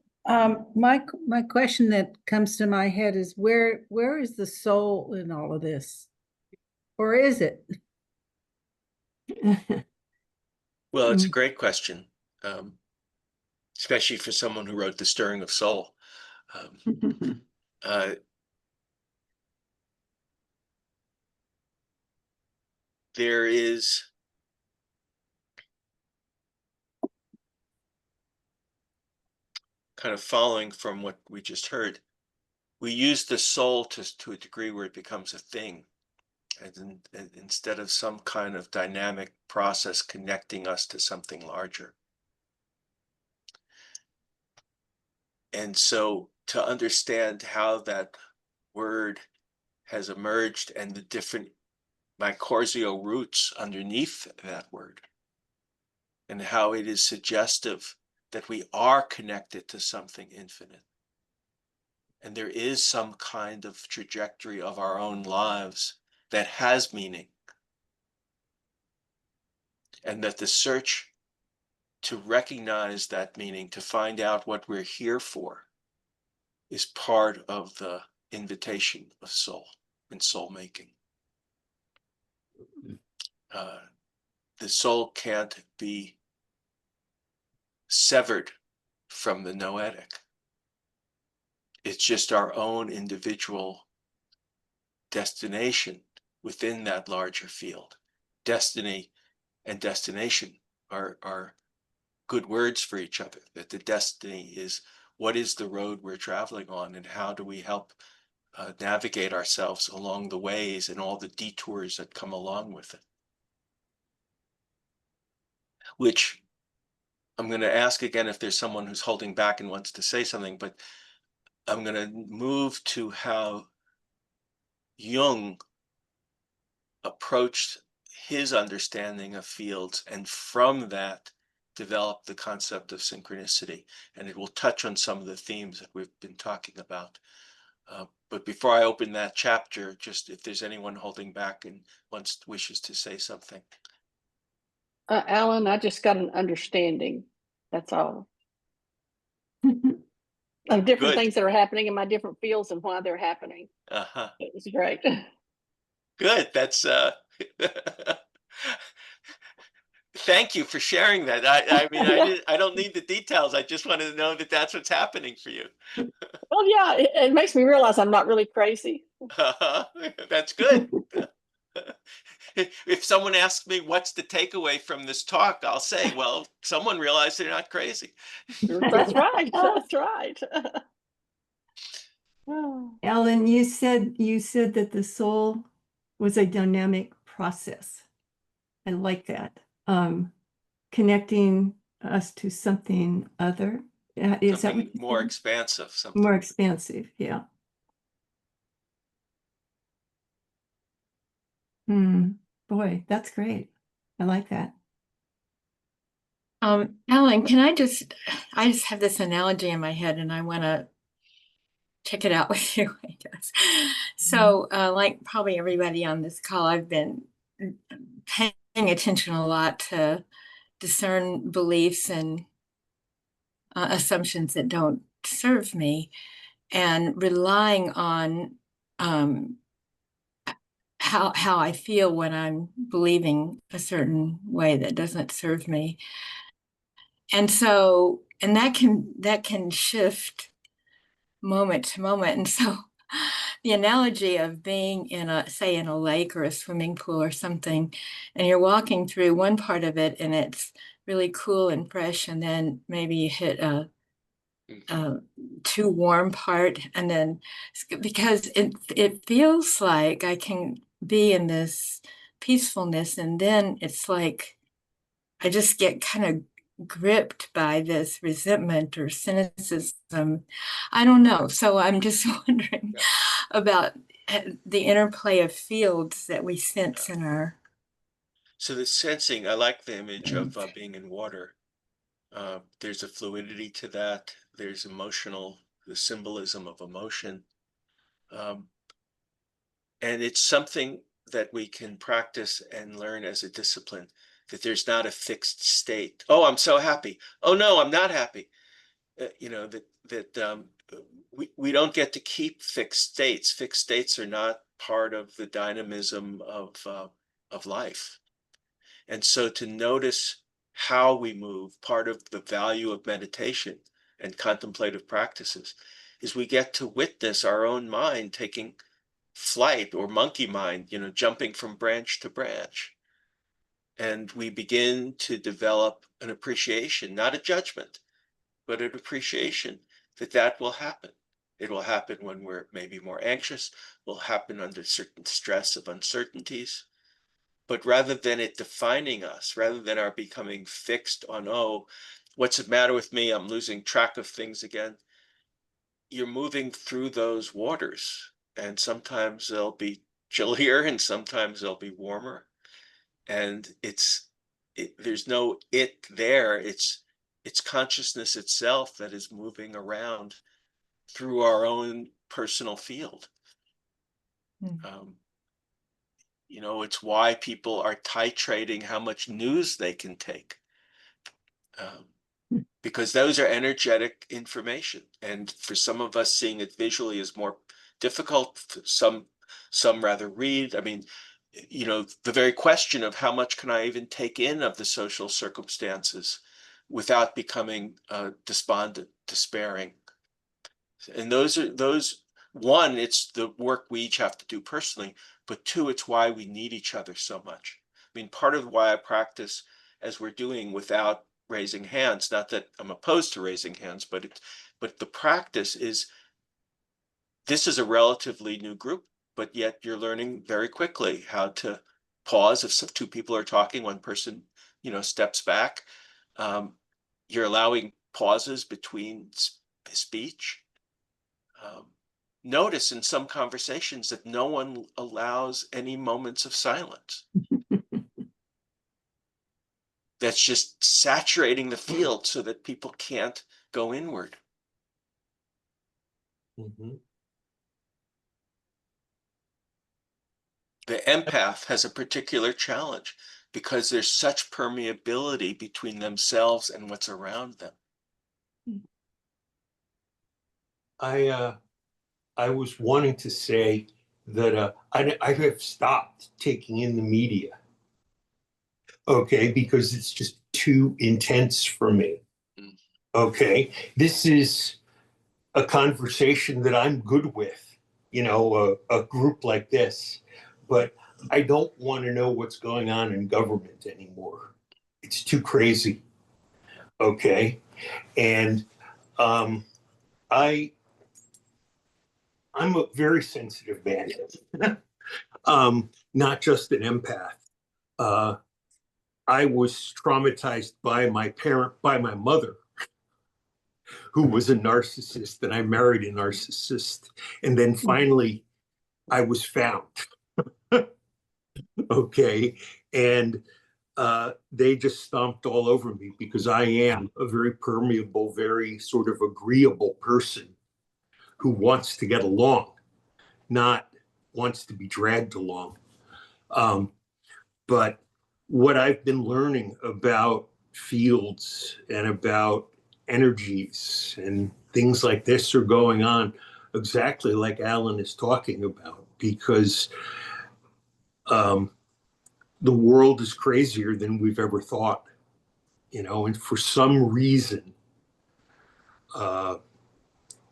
my question that comes to my head is where is the soul in all of this? Or is it? Well, it's a great question, especially for someone who wrote The Stirring of Soul. There is kind of following from what we just heard. We use the soul to a degree where it becomes a thing, and instead of some kind of dynamic process connecting us to something larger. And so to understand how that word has emerged and the different mycorrhizal roots underneath that word, and how it is suggestive that we are connected to something infinite. And there is some kind of trajectory of our own lives that has meaning. And that the search to recognize that meaning, to find out what we're here for, is part of the invitation of soul and soul making. The soul can't be severed from the noetic. It's just our own individual destination within that larger field. Destiny and destination are good words for each other, that the destiny is what is the road we're traveling on and how do we help navigate ourselves along the ways and all the detours that come along with it. Which I'm going to ask again if there's someone who's holding back and wants to say something, but I'm going to move to how Jung approached his understanding of fields, and from that developed the concept of synchronicity. And it will touch on some of the themes that we've been talking about. But before I open that chapter, just if there's anyone holding back and wishes to say something. Alan, I just got an understanding. That's all. Of different things that are happening in my different fields and why they're happening. It was great. Good. That's thank you for sharing that. I mean, I don't need the details. I just wanted to know that that's what's happening for you. Well, yeah, it makes me realize I'm not really crazy. That's good. If someone asks me what's the takeaway from this talk, I'll say, well, someone realized they're not crazy. That's right. That's right. Alan, you said that the soul was a dynamic process. I like that. Connecting us to something other. Is something that more expansive? Something more expansive, yeah. Boy, that's great. I like that. Alan, I just have this analogy in my head and I want to check it out with you, I guess. So, like probably everybody on this call, I've been paying attention a lot to discern beliefs and assumptions that don't serve me, and relying on how I feel when I'm believing a certain way that doesn't serve me. And so, and that can shift moment to moment. And so the analogy of being in a, say, in a lake or a swimming pool or something, and you're walking through one part of it and it's really cool and fresh, and then maybe you hit a too warm part, and then because it feels like I can be in this peacefulness, and then it's like I just get kind of gripped by this resentment or cynicism. I don't know. So I'm just wondering about the interplay of fields that we sense in our. So the sensing, I like the image of being in water. There's a fluidity to that. There's emotional, the symbolism of emotion. And it's something that we can practice and learn as a discipline, that there's not a fixed state. Oh, I'm so happy. Oh, no, I'm not happy. You know, we don't get to keep fixed states. Fixed states are not part of the dynamism of life. And so to notice how we move, part of the value of meditation and contemplative practices is we get to witness our own mind taking flight, or monkey mind, you know, jumping from branch to branch. And we begin to develop an appreciation, not a judgment, but an appreciation that will happen. It will happen when we're maybe more anxious, will happen under certain stress of uncertainties. But rather than it defining us, rather than our becoming fixed on, oh, what's the matter with me? I'm losing track of things again. You're moving through those waters, and sometimes they'll be chillier and sometimes they'll be warmer. And there's no it there. It's consciousness itself that is moving around through our own personal field. You know, it's why people are titrating how much news they can take, because those are energetic information. And for some of us, seeing it visually is more difficult. Some rather read. I mean, you know, the very question of how much can I even take in of the social circumstances without becoming despondent, despairing. And one, it's the work we each have to do personally, but two, it's why we need each other so much. I mean, part of why I practice as we're doing without raising hands, not that I'm opposed to raising hands, but the practice is, this is a relatively new group, but yet you're learning very quickly how to pause. If two people are talking, one person, you know, steps back. You're allowing pauses between speech. Notice in some conversations that no one allows any moments of silence. That's just saturating the field so that people can't go inward. The empath has a particular challenge because there's such permeability between themselves and what's around them. I was wanting to say that I have stopped taking in the media, okay, because it's just too intense for me. Okay, this is a conversation that I'm good with, you know, a group like this, but I don't want to know what's going on in government anymore. It's too crazy. Okay, and I'm a very sensitive man, not just an empath. I was traumatized by my mother, who was a narcissist, and I married a narcissist. And then finally, I was found. Okay. And they just stomped all over me because I am a very permeable, very sort of agreeable person. who wants to get along, not wants to be dragged along. But what I've been learning about fields and about energies and things like this are going on exactly like Alan is talking about, because the world is crazier than we've ever thought, and for some reason,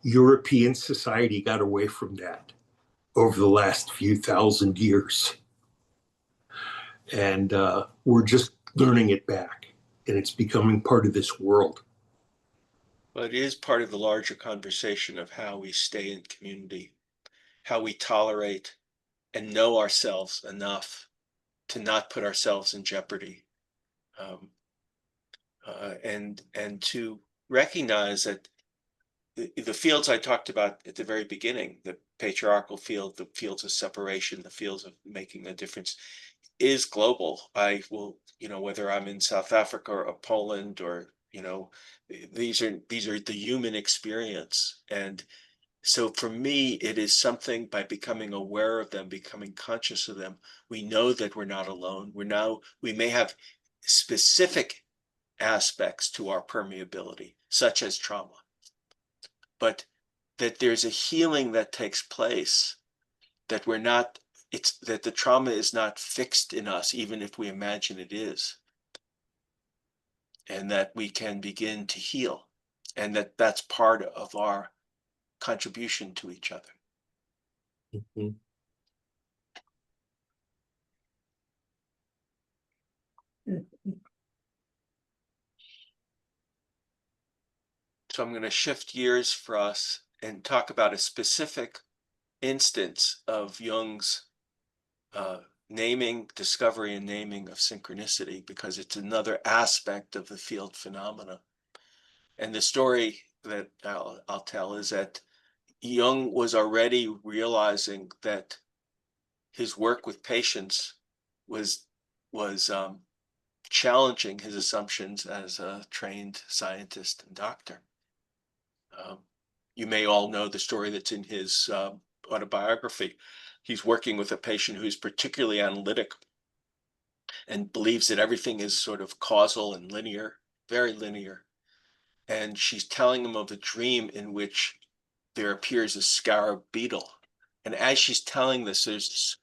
European society got away from that over the last few thousand years. And we're just learning it back, and it's becoming part of this world. But it is part of the larger conversation of how we stay in community, how we tolerate and know ourselves enough to not put ourselves in jeopardy, and to recognize that the fields I talked about at the very beginning, the patriarchal field, the fields of separation, the fields of making a difference, is global. I will, whether I'm in South Africa or Poland, or these are the human experience. And so for me, it is something, by becoming aware of them, becoming conscious of them, we know that we're not alone. We may have specific aspects to our permeability, such as trauma, but that there's a healing that takes place, that that the trauma is not fixed in us, even if we imagine it is, and that we can begin to heal, and that's part of our contribution to each other. Mm-hmm. So I'm going to shift gears for us and talk about a specific instance of Jung's discovery and naming of synchronicity, because it's another aspect of the field phenomena. And the story that I'll tell is that Jung was already realizing that his work with patients was challenging his assumptions as a trained scientist and doctor. You may all know the story that's in his autobiography. He's working with a patient who's particularly analytic and believes that everything is sort of causal and linear, very linear. And she's telling him of a dream in which there appears a scarab beetle. And as she's telling this, there's this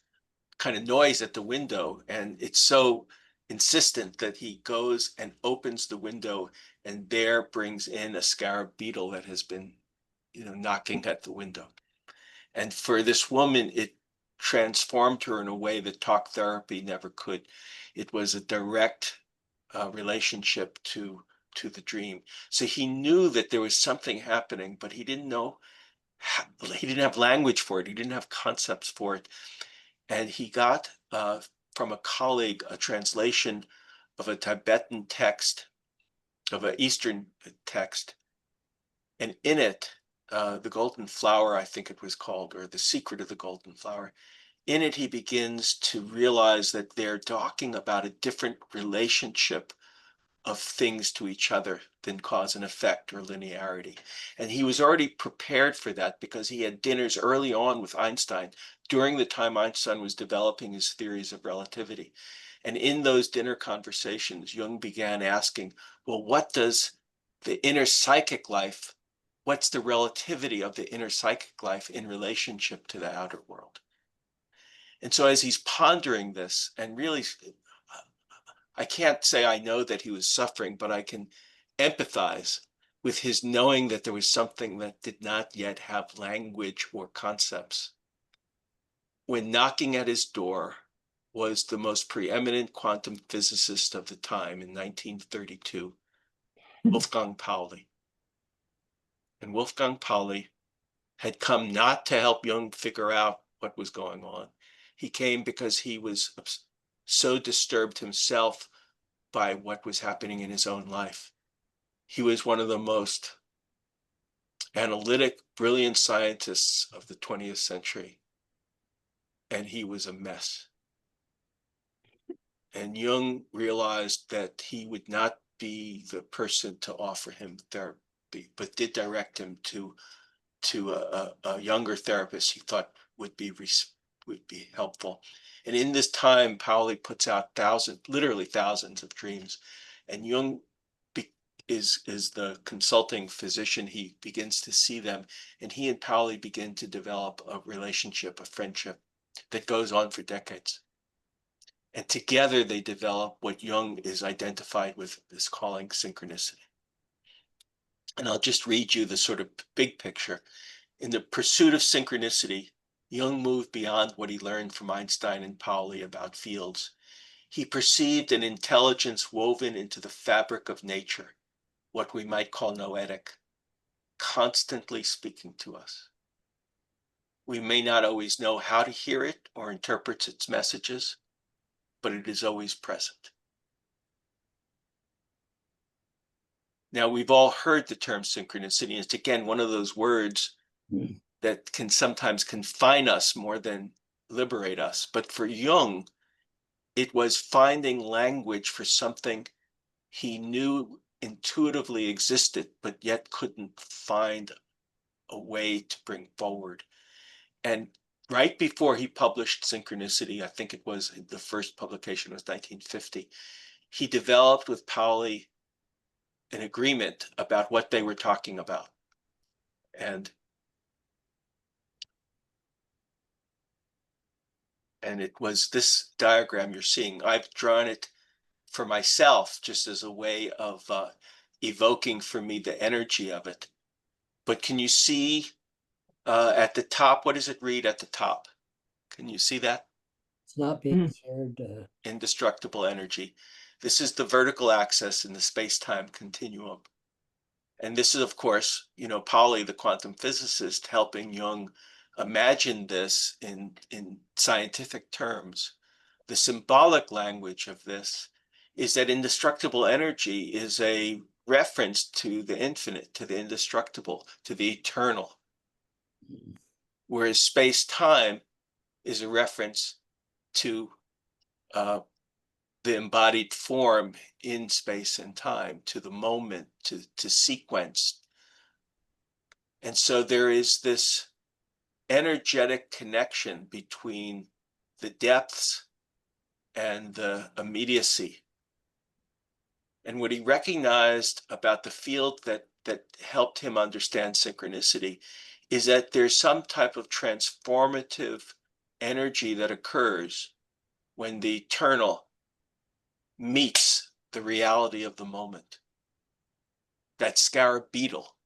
kind of noise at the window, and it's so insistent that he goes and opens the window, and there brings in a scarab beetle that has been knocking at the window. And for this woman, it transformed her in a way that talk therapy never could. It was a direct relationship to the dream. So he knew that there was something happening, but he didn't know. He didn't have language for it. He didn't have concepts for it. And he got from a colleague a translation of a Tibetan text, of an Eastern text. And in it, the Golden Flower, I think it was called, or The Secret of the Golden Flower, in it he begins to realize that they're talking about a different relationship of things to each other than cause and effect or linearity. And he was already prepared for that because he had dinners early on with Einstein during the time Einstein was developing his theories of relativity. And in those dinner conversations, Jung began asking, well, what does the inner psychic life, what's the relativity of the inner psychic life in relationship to the outer world? And so as he's pondering this, and really, I can't say I know that he was suffering, but I can empathize with his knowing that there was something that did not yet have language or concepts. When knocking at his door was the most preeminent quantum physicist of the time in 1932, Wolfgang Pauli. And Wolfgang Pauli had come not to help Jung figure out what was going on. He came because he was so disturbed himself by what was happening in his own life. He was one of the most analytic, brilliant scientists of the 20th century, and he was a mess. And Jung realized that he would not be the person to offer him therapy, but did direct him to to a younger therapist he thought would be helpful. And in this time, Pauli puts out literally thousands of dreams, and Jung is the consulting physician. He begins to see them, and he and Pauli begin to develop a relationship, a friendship that goes on for decades. And together they develop what Jung is identified with as calling synchronicity. And I'll just read you the sort of big picture. In the pursuit of synchronicity, Jung moved beyond what he learned from Einstein and Pauli about fields. He perceived an intelligence woven into the fabric of nature, what we might call noetic, constantly speaking to us. We may not always know how to hear it or interpret its messages, but it is always present. Now, we've all heard the term synchronicity. It's again one of those words that can sometimes confine us more than liberate us. But for Jung, it was finding language for something he knew intuitively existed, but yet couldn't find a way to bring forward. And right before he published Synchronicity, I think it was the first publication was 1950, he developed with Pauli an agreement about what they were talking about. And it was this diagram you're seeing. I've drawn it for myself just as a way of evoking for me the energy of it. But can you see at the top, what does it read at the top? Can you see that? It's not being shared. Indestructible energy. This is the vertical axis in the space-time continuum. And this is, of course, Pauli, the quantum physicist, helping Jung imagine this in scientific terms. The symbolic language of this is that indestructible energy is a reference to the infinite, to the indestructible, to the eternal. Whereas space-time is a reference to the embodied form in space and time, to the moment, to sequence. And so there is this energetic connection between the depths and the immediacy. And what he recognized about the field that helped him understand synchronicity is that there's some type of transformative energy that occurs when the eternal meets the reality of the moment. That scarab beetle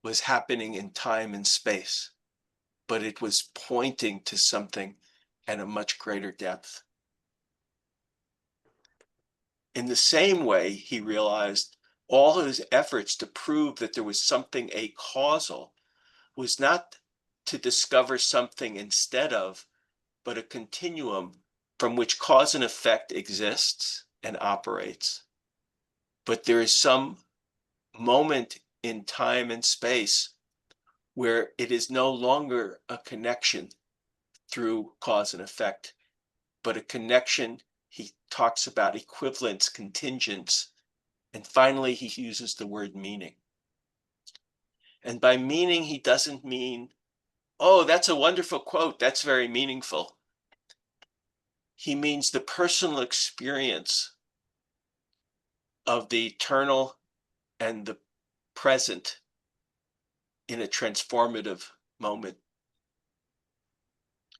was happening in time and space, but it was pointing to something at a much greater depth. In the same way, he realized all of his efforts to prove that there was something acausal was not to discover something instead of, but a continuum from which cause and effect exists and operates. But there is some moment in time and space where it is no longer a connection through cause and effect, but a connection. He talks about equivalence, contingents, and finally he uses the word meaning. And by meaning, he doesn't mean, oh, that's a wonderful quote, that's very meaningful. He means the personal experience of the eternal and the present in a transformative moment.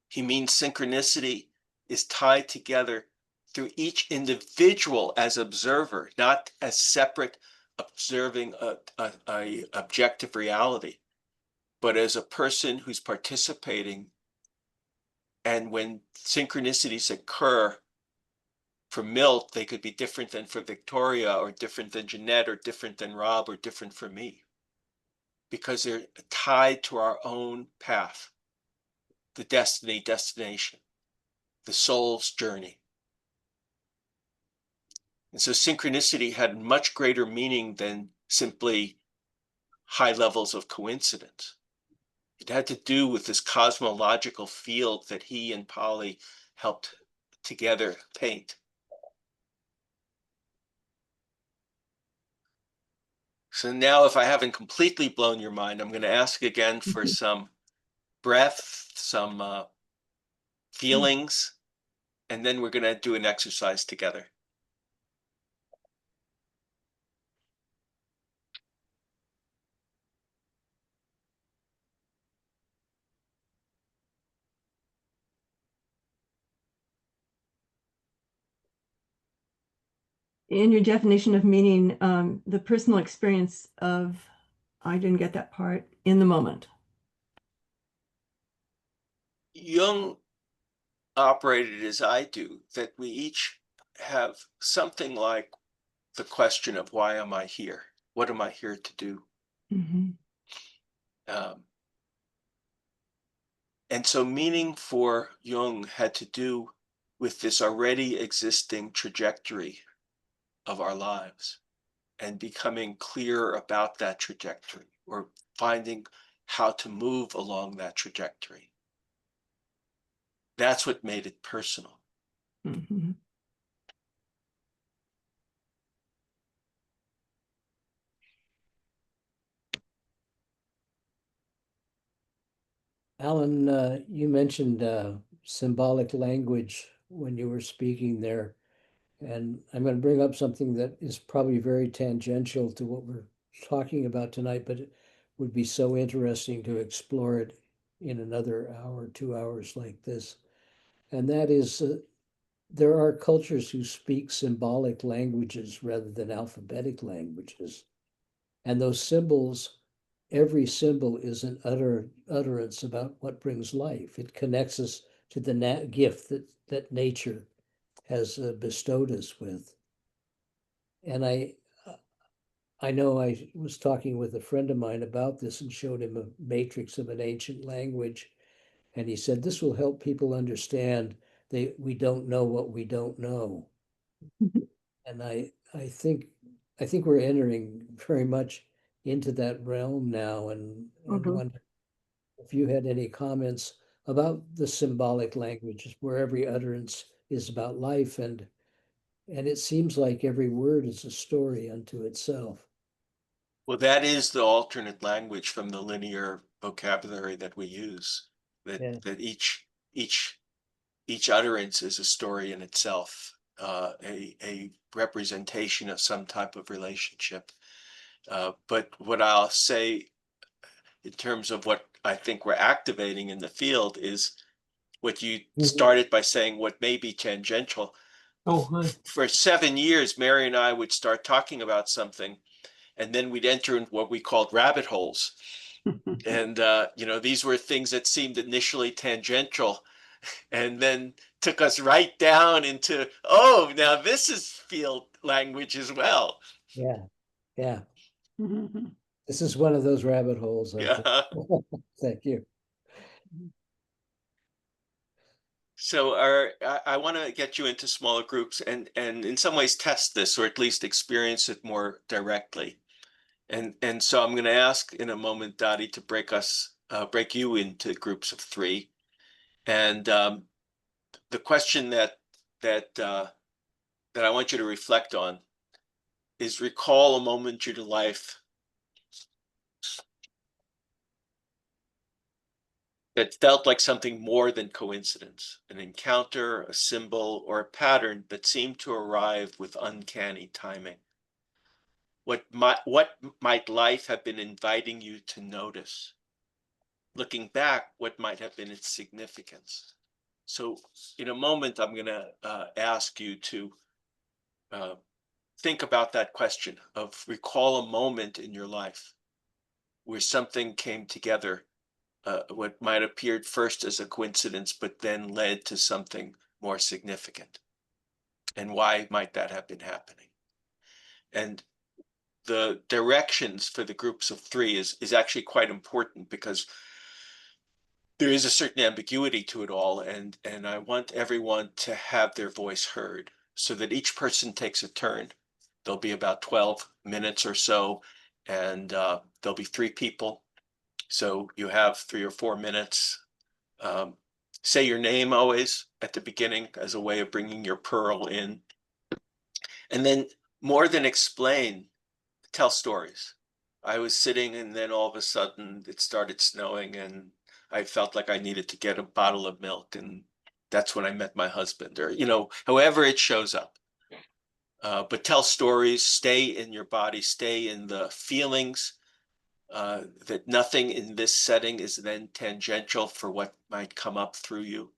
He means synchronicity is tied together through each individual as observer, not as separate observing a objective reality, but as a person who's participating. And when synchronicities occur for Milt, they could be different than for Victoria, or different than Jeanette, or different than Rob, or different for me, because they're tied to our own path, the destination, the soul's journey. And so synchronicity had much greater meaning than simply high levels of coincidence. It had to do with this cosmological field that he and Pauli helped together paint. So now, if I haven't completely blown your mind, I'm going to ask again for some breath, some feelings, and then we're going to do an exercise together. In your definition of meaning, the personal experience of, I didn't get that part, in the moment. Jung operated as I do, that we each have something like the question of why am I here? What am I here to do? Mm-hmm. And so meaning for Jung had to do with this already existing trajectory of our lives and becoming clear about that trajectory, or finding how to move along that trajectory. That's what made it personal. Mm-hmm. Alan, you mentioned symbolic language when you were speaking there. And I'm going to bring up something that is probably very tangential to what we're talking about tonight, but it would be so interesting to explore it in another hour, 2 hours like this. And that is, there are cultures who speak symbolic languages rather than alphabetic languages. And those symbols, every symbol is an utterance about what brings life. It connects us to the gift that nature has bestowed us with. And I know I was talking with a friend of mine about this and showed him a matrix of an ancient language. And he said, this will help people understand we don't know what we don't know. And I think we're entering very much into that realm now, and wonder if you had any comments about the symbolic languages where every utterance is about life, and it seems like every word is a story unto itself. Well, that is the alternate language from the linear vocabulary that we use, that each utterance is a story in itself, a representation of some type of relationship. But what I'll say in terms of what I think we're activating in the field is what you started by saying, what may be tangential. For 7 years, Mary and I would start talking about something, and then we'd enter in what we called rabbit holes. And, these were things that seemed initially tangential and then took us right down into, oh, now this is field language as well. Yeah, yeah. This is one of those rabbit holes, I think. Thank you. So I want to get you into smaller groups and in some ways test this, or at least experience it more directly. And so I'm going to ask in a moment, Dottie, to break you into groups of 3. And the question that I want you to reflect on is, recall a moment in your life that felt like something more than coincidence, an encounter, a symbol, or a pattern that seemed to arrive with uncanny timing. What might life have been inviting you to notice? Looking back, what might have been its significance? So in a moment, I'm going to ask you to think about that question of, recall a moment in your life where something came together, what might have appeared first as a coincidence, but then led to something more significant. And why might that have been happening? And the directions for the groups of 3 is actually quite important, because there is a certain ambiguity to it all, and I want everyone to have their voice heard, so that each person takes a turn. There'll be about 12 minutes or so, and there'll be 3 people. So you have 3 or 4 minutes. Say your name always at the beginning as a way of bringing your pearl in. And then, more than explain, tell stories. I was sitting and then all of a sudden it started snowing and I felt like I needed to get a bottle of milk, and that's when I met my husband, or, however it shows up. But tell stories, stay in your body, stay in the feelings, that nothing in this setting is then tangential for what might come up through you.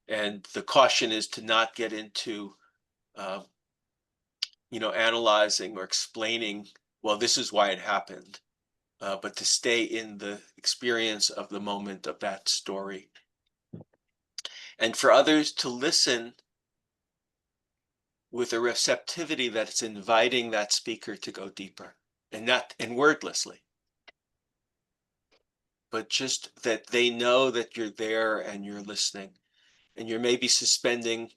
And the caution is to not get into, analyzing or explaining, well, this is why it happened, but to stay in the experience of the moment of that story. And for others to listen with a receptivity that's inviting that speaker to go deeper, and wordlessly, but just that they know that you're there and you're listening, and you're maybe suspending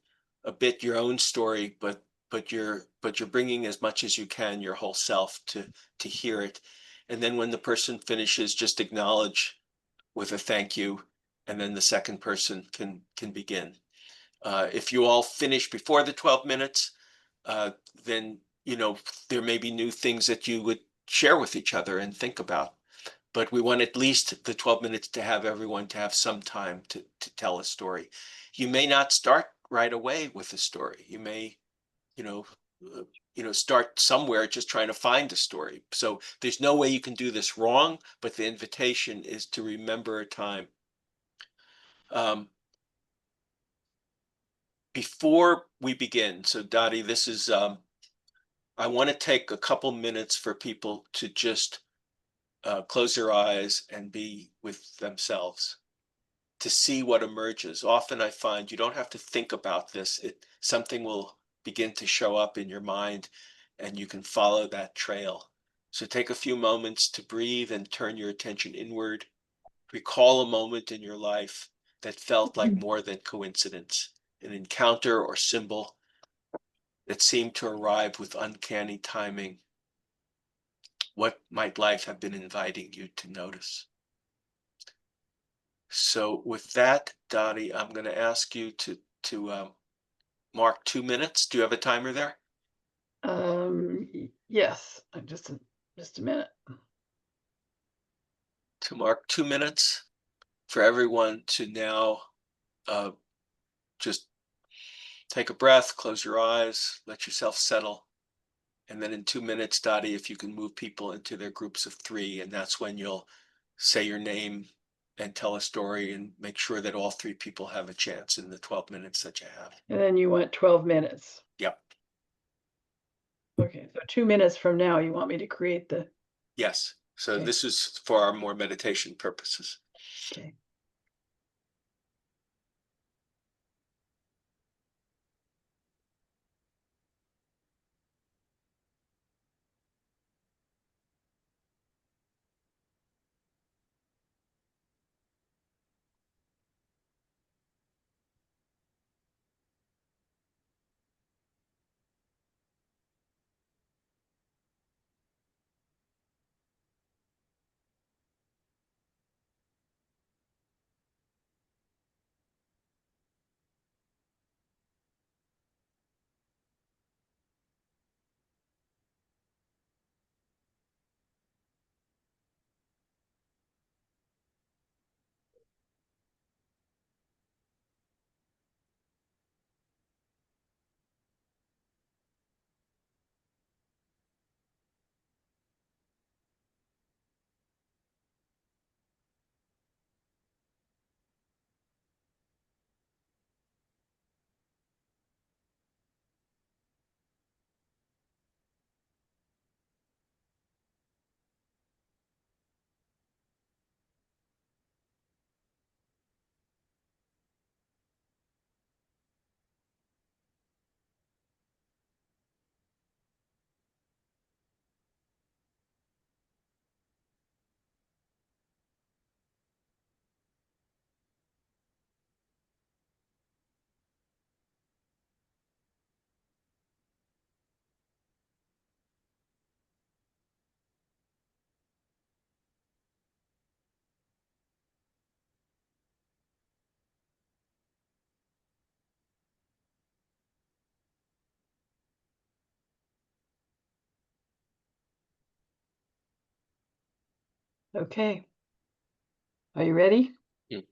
a bit your own story, but you're bringing as much as you can, your whole self, to hear it. And then when the person finishes, just acknowledge with a thank you, and then the second person can begin. If you all finish before the 12 minutes, then there may be new things that you would share with each other and think about. But we want at least the 12 minutes to have everyone to have some time to tell a story. You may not start right away with a story. You may, start somewhere just trying to find a story. So there's no way you can do this wrong, but the invitation is to remember a time. Before we begin, so Dottie, this is, I want to take a couple minutes for people to just close their eyes and be with themselves, to see what emerges. Often I find you don't have to think about this. Something will begin to show up in your mind and you can follow that trail. So take a few moments to breathe and turn your attention inward. Recall a moment in your life that felt like more than coincidence, an encounter or symbol that seemed to arrive with uncanny timing. What might life have been inviting you to notice? So with that, Dottie, I'm going to ask you to mark 2 minutes. Do you have a timer there? Yes, just a minute. To mark 2 minutes for everyone to now just take a breath, close your eyes, let yourself settle. And then in 2 minutes, Dottie, if you can move people into their groups of 3, and that's when you'll say your name and tell a story and make sure that all 3 people have a chance in the 12 minutes that you have. And then you want 12 minutes. Yep. Okay, so 2 minutes from now, you want me to create the. Yes. So Okay. This is for our more meditation purposes. Okay. Okay. Are you ready? Mm.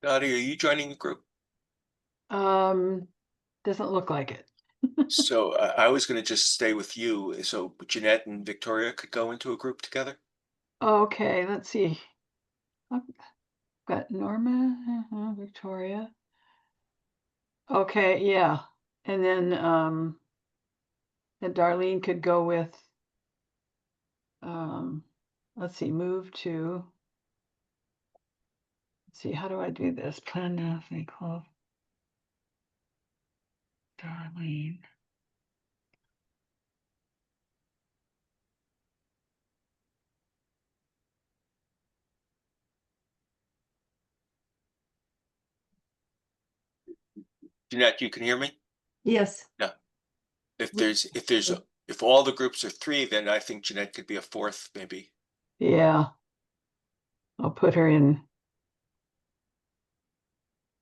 Nadia, are you joining the group? Doesn't look like it. So I was going to just stay with you. So Jeanette and Victoria could go into a group together. Okay, let's see. I've got Norma, Victoria. Okay, yeah. And then Darlene could go with let's see, move to, let's see, how do I do this? Plan now, think close. Darlene. Jeanette, you can hear me? Yes. No. If all the groups are 3, then I think Jeanette could be a 4th, maybe. Yeah. I'll put her in.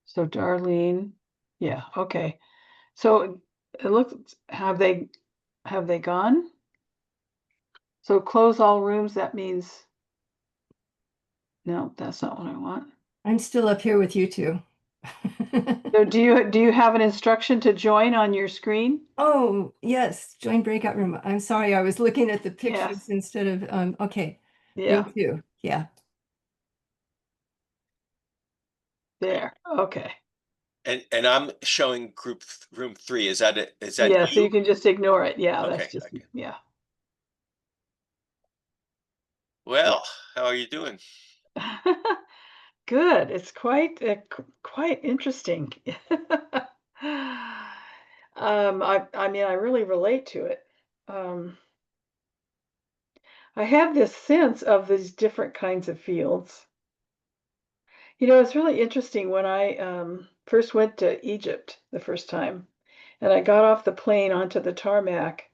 So Darlene, yeah, okay. So it looks, have they gone? So close all rooms, that means, no, that's not what I want. I'm still up here with you two. So do you have an instruction to join on your screen? Oh, yes, join breakout room. I'm sorry, I was looking at the pictures Yes. instead of, okay. Yeah, Me too, yeah. there, okay. And I'm showing room 3. Is that it? Is that Yeah, so you? you can just ignore it. Yeah, Okay, that's just, okay. yeah. Well, how are you doing? Good. It's quite interesting. I mean, I really relate to it. I have this sense of these different kinds of fields. You know, it's really interesting when I first went to Egypt the first time, and I got off the plane onto the tarmac.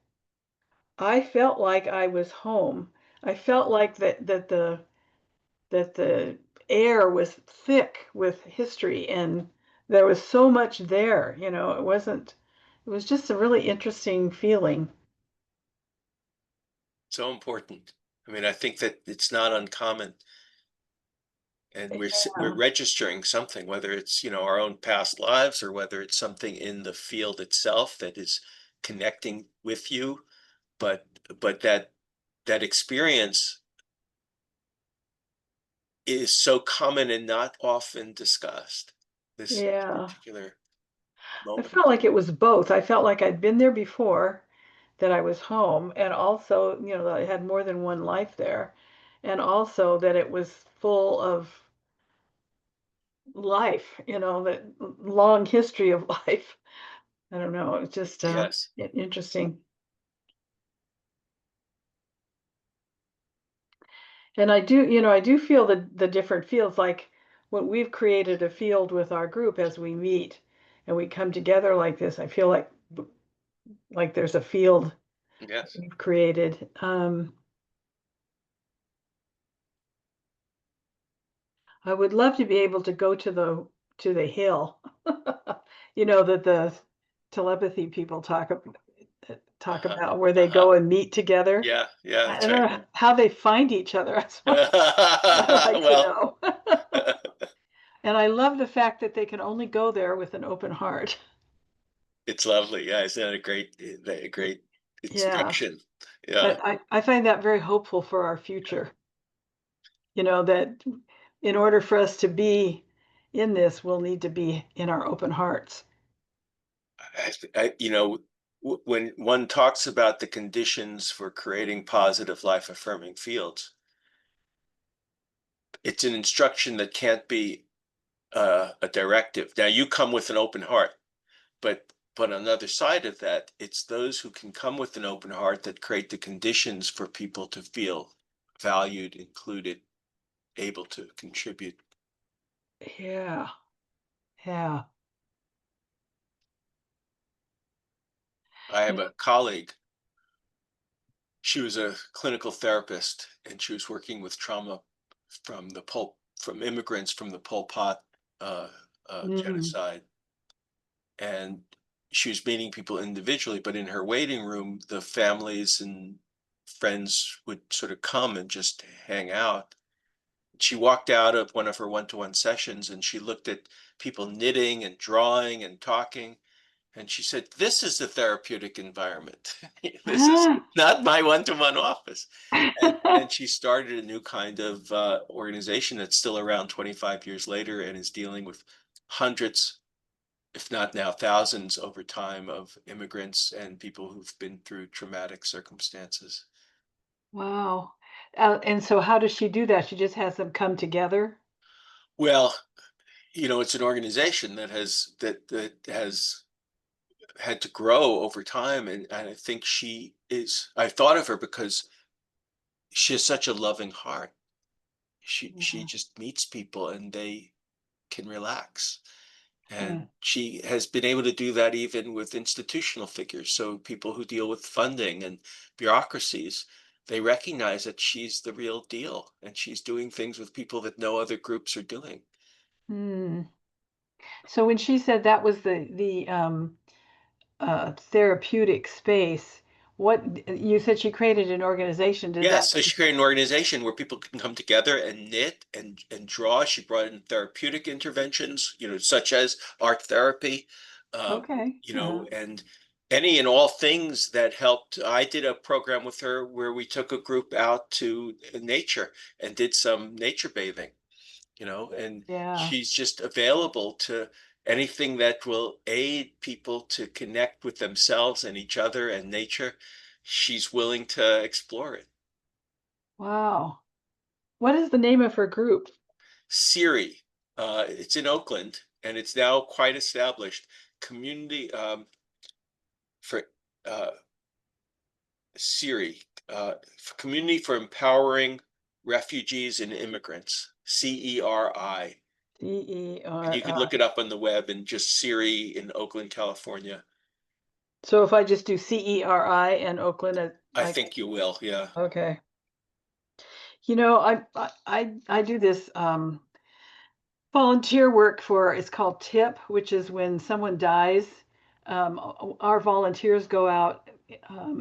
I felt like I was home. I felt like that the air was thick with history and there was so much there, you know, it was just a really interesting feeling. So important. I mean, I think that it's not uncommon, and we're Yeah. registering something, whether it's, our own past lives or whether it's something in the field itself that is connecting with you, but that experience is so common and not often discussed. This Yeah. particular I moment. felt like it was both. I felt like I'd been there before, that I was home, and also, you know, that I had more than one life there, and also that it was full of life, you know, that long history of life. I don't know, it's just Yes. interesting. And I do, you know, I do feel the different fields, like when we've created a field with our group as we meet and we come together like this, I feel like there's a field Yes. we've created. I would love to be able to go to the hill, you know, that the telepathy people talk about, where they Uh-huh. go and meet together. Yeah, yeah, I that's don't right. know how they find each other. That's what I'd like to Well, know. And I love the fact that they can only go there with an open heart. it's lovely. Yeah, isn't that a great Yeah, instruction? Yeah. but I find that very hopeful for our future. You know, that in order for us to be in this, we'll need to be in our open hearts. When one talks about the conditions for creating positive life affirming fields, it's an instruction that can't be a directive. Now you come with an open heart, but on the other side of that, it's those who can come with an open heart that create the conditions for people to feel valued, included, able to contribute. Yeah, yeah. I have Yeah. a colleague She was a clinical therapist, and she was working with trauma from immigrants from the Pol Pot genocide. And she was meeting people individually, but in her waiting room, the families and friends would sort of come and just hang out. She walked out of one of her one-to-one sessions and she looked at people knitting and drawing and talking. And she said, "This is the therapeutic environment. This is not my one-to-one office." And she started a new kind of organization that's still around 25 years later and is dealing with hundreds, if not now thousands over time, of immigrants and people who've been through traumatic circumstances. Wow. And so how does she do that? She just has them come together? Well, it's an organization that has had to grow over time, and I think I thought of her because she has such a loving heart. She just meets people and they can relax. And she has been able to do that even with institutional figures. So people who deal with funding and bureaucracies, they recognize that she's the real deal and she's doing things with people that no other groups are doing. So when she said that was the therapeutic space, what you said she created an organization? Yes, so she created an organization where people can come together and knit and draw. She brought in therapeutic interventions, such as art therapy, Okay. and any and all things that helped. I did a program with her where we took a group out to nature and did some nature bathing, and she's just available to anything that will aid people to connect with themselves and each other and nature. She's willing to explore it. Wow. What is the name of her group? Siri. It's in Oakland, and it's now quite established. Community for Siri, for Community for Empowering Refugees and Immigrants, CERI. CERI. And you could look it up on the web and just Siri in Oakland, California. So if I just do CERI and Oakland, I think you will, yeah. Okay. I do this volunteer work it's called TIP, which is when someone dies. Our volunteers go out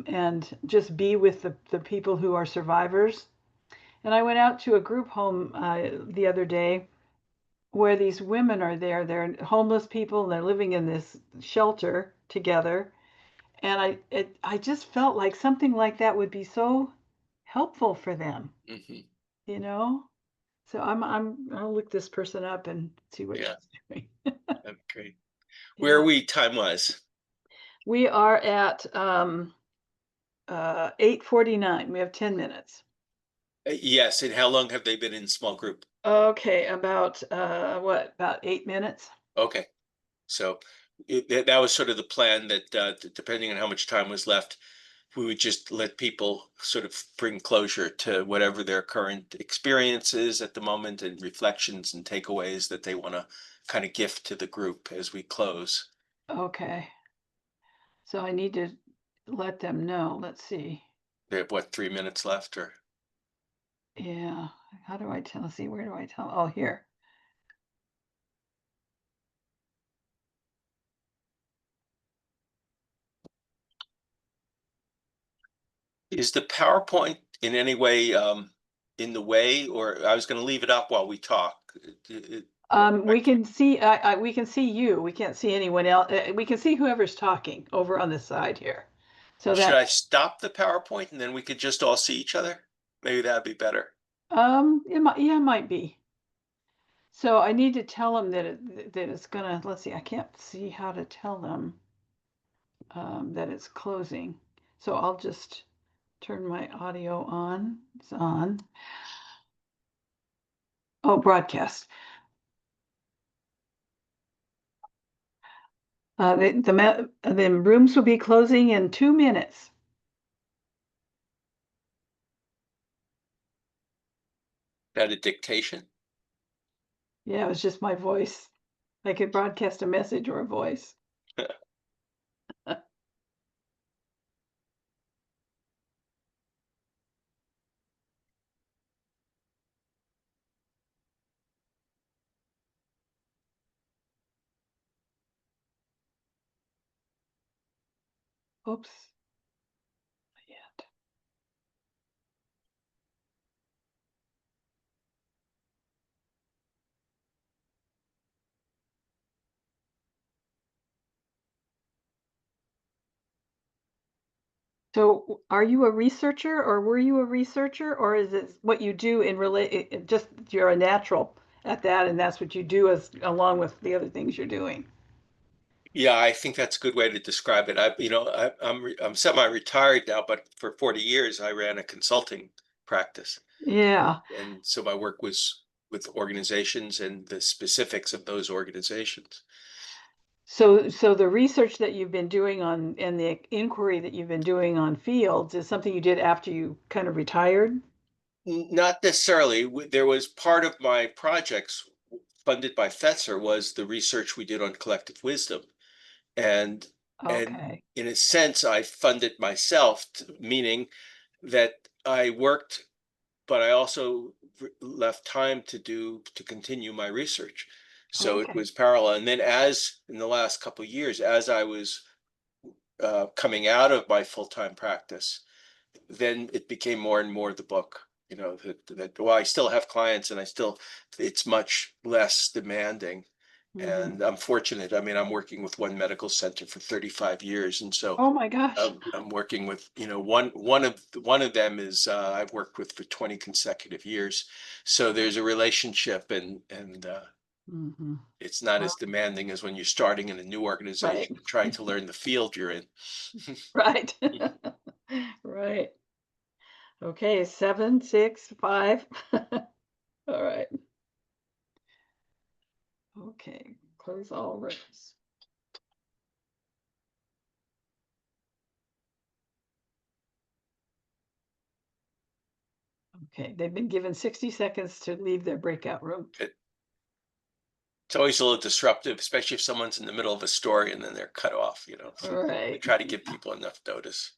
and just be with the people who are survivors. And I went out to a group home the other day where these women are there. They're homeless people and they're living in this shelter together. And I just felt like something like that would be so helpful for them, So I'll look this person up and see what she's doing. That'd be great. Where are we time-wise? We are at 8:49. We have 10 minutes. Yes, and how long have they been in small group? Okay, about about 8 minutes. Okay, so that was sort of the plan, that depending on how much time was left, we would just let people sort of bring closure to whatever their current experience is at the moment, and reflections and takeaways that they want to kind of gift to the group as we close. Okay. So I need to let them know. Let's see. They have, what, 3 minutes left, or? Yeah. How do I tell? Let's see, where do I tell? Oh, here. Is the PowerPoint in any way in the way, or I was going to leave it up while we talk? We can see we can see you. We can't see anyone else. We can see whoever's talking over on the side here. So should I stop the PowerPoint and then we could just all see each other? Maybe that'd be better. It might be. So I need to tell them that it's gonna. Let's see. I can't see how to tell them that it's closing. So I'll just turn my audio on. It's on. Oh, broadcast. The rooms will be closing in 2 minutes. That a dictation? Yeah, it was just my voice. I could broadcast a message or a voice. Oops. Not yet. So are you a researcher, or were you a researcher, or is it what you do in just you're a natural at that and that's what you do as along with the other things you're doing? Yeah, I think that's a good way to describe it. I'm semi-retired now, but for 40 years I ran a consulting practice. Yeah. And so my work was with organizations and the specifics of those organizations. So the research that you've been doing on and the inquiry that you've been doing on fields is something you did after you kind of retired? Not necessarily. There was part of my projects funded by Fetzer was the research we did on collective wisdom. And Okay. in a sense, I funded myself, meaning that I worked, but I also left time to continue my research. So it Okay. was parallel. And then as in the last couple of years, as I was coming out of my full-time practice, then it became more and more the book. Well, I still have clients and it's much less demanding. Mhm. And I'm fortunate. I mean, I'm working with one medical center for 35 years. And so Oh my gosh. I'm working with, one of them is I've worked with for 20 consecutive years. So there's a relationship and Mhm. it's not Wow. as demanding as when you're starting in a new Right. organization, trying to learn the field you're in. Right. Right. Okay, 7, 6, 5. All right. Okay, close all rooms. Okay, they've been given 60 seconds to leave their breakout room. It's always a little disruptive, especially if someone's in the middle of a story and then they're cut off, All We right. try to give people enough notice.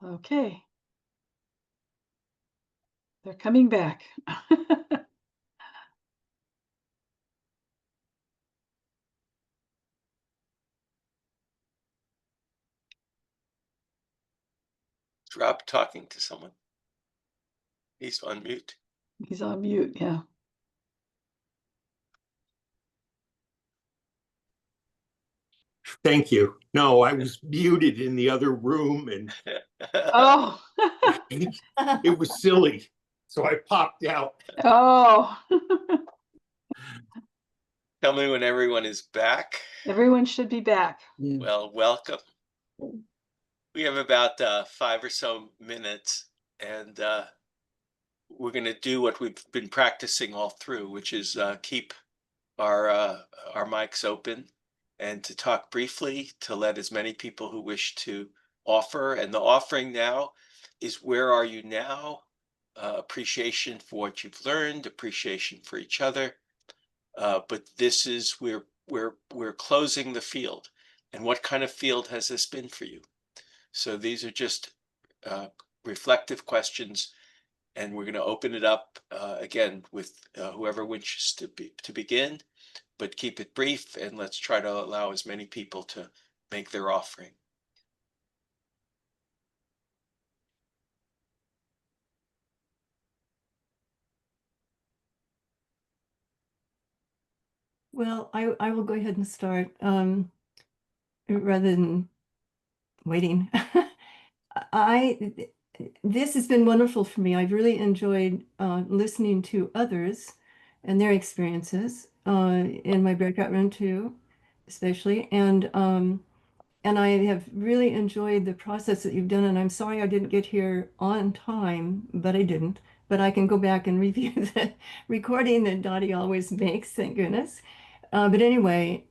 Okay. They're coming back. Is Rob talking to someone? He's on mute. He's on mute, yeah. Thank you. No, I was muted in the other room and Oh. it was silly. So I popped out. Oh. Tell me when everyone is back. Everyone should be back. Yeah. Well, welcome. We have about 5 or so minutes, and we're going to do what we've been practicing all through, which is keep our mics open and to talk briefly, to let as many people who wish to offer. And the offering now is, where are you now? Appreciation for what you've learned, appreciation for each other. But this is we're closing the field. And what kind of field has this been for you? So these are just reflective questions, and we're going to open it up again with whoever wishes to begin, but keep it brief, and let's try to allow as many people to make their offering. Well, I will go ahead and start rather than waiting. This has been wonderful for me. I've really enjoyed listening to others and their experiences in my breakout room too, especially. And I have really enjoyed the process that you've done. And I'm sorry I didn't get here on time, but I didn't. But I can go back and review the recording that Dottie always makes, thank goodness. But anyway,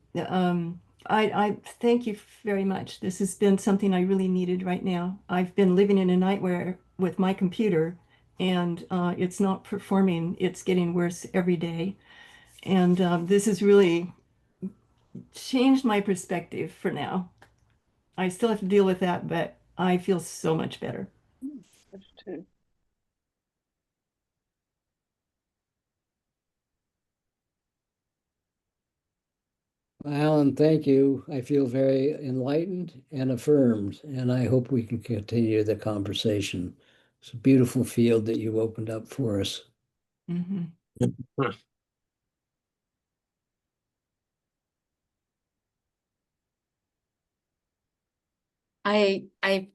I thank you very much. This has been something I really needed right now. I've been living in a nightmare with my computer, and it's not performing. It's getting worse every day. And this has really changed my perspective for now. I still have to deal with that, but I feel so much better. That's too. Alan, thank you. I feel very enlightened and affirmed, and I hope we can continue the conversation. It's a beautiful field that you opened up for us. Mhm. I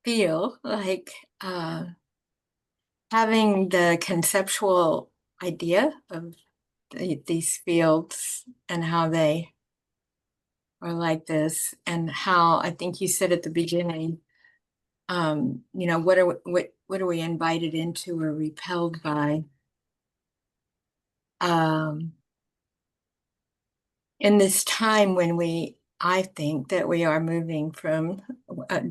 feel like having the conceptual idea of these fields and how they are like this, and how I think you said at the beginning, you know, what are we invited into or repelled by? In this time when I think that we are moving from a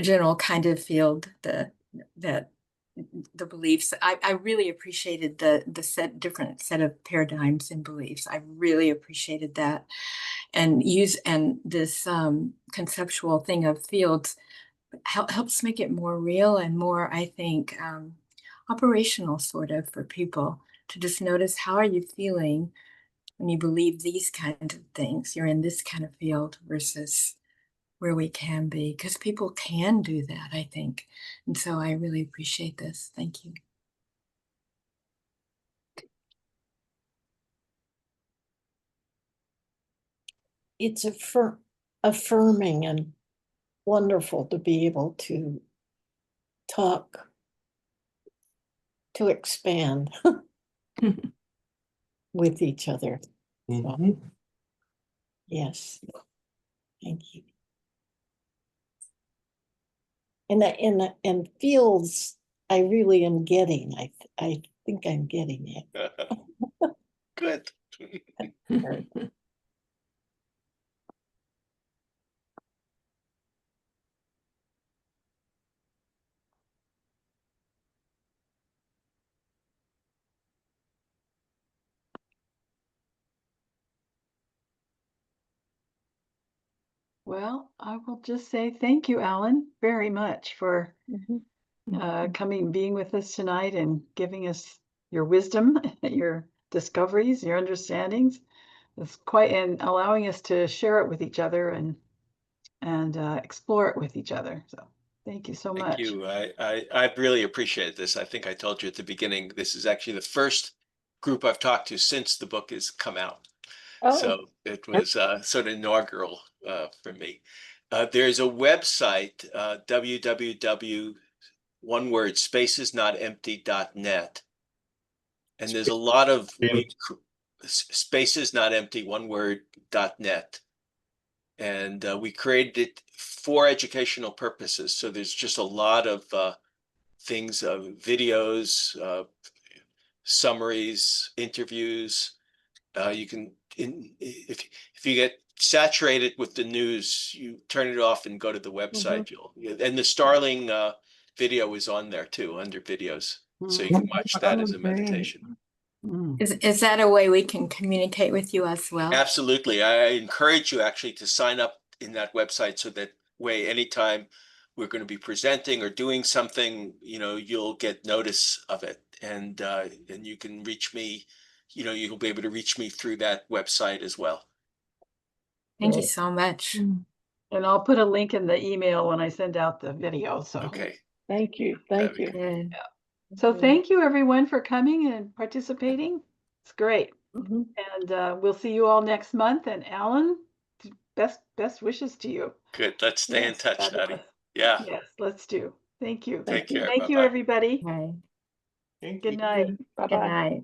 general kind of field, that the beliefs, I really appreciated the different set of paradigms and beliefs. I really appreciated that, and this conceptual thing of fields helps make it more real and more, I think, operational sort of for people to just notice, how are you feeling when you believe these kinds of things? You're in this kind of field versus where we can be, because people can do that, I think. And so I really appreciate this. Thank you. It's affirming and wonderful to be able to talk, to expand with each other. So, yes, thank you. And fields, I really am getting. I think I'm getting it. Good. Well, I will just say thank you, Alan, very much for coming, being with us tonight and giving us your wisdom, your discoveries, your understandings. It's quite, and allowing us to share it with each other and explore it with each other. So thank you so Thank much. you. I really appreciate this. I think I told you at the beginning, this is actually the first group I've talked to since the book has come out. Oh. So it was sort of inaugural for me. There's a website, www, one word, spacesnotempty.net. And there's a lot of spaces not empty, one word, .net. And we created it for educational purposes. So there's just a lot of things, videos, summaries, interviews. You can, if you get saturated with the news, you turn it off and go to the website. And the Starling video is on there too, under videos. So you can watch that as a meditation. Is that a way we can communicate with you as well? Absolutely. I encourage you actually to sign up in that website, so that way anytime we're going to be presenting or doing something, you know, you'll get notice of it, and you can reach me, you know, you'll be able to reach me through that website as well. Thank you so much. And I'll put a link in the email when I send out the video. So okay. Thank you. Thank you. Yeah. So thank you everyone for coming and participating. It's great. And we'll see you all next month. And Alan, best wishes to you. Good. Let's stay in touch, fabulous. Dottie. Yeah. Yes, let's do. Thank you. Take care. Thank you, Bye-bye. everybody. Okay. Good night. Bye-bye. Good night.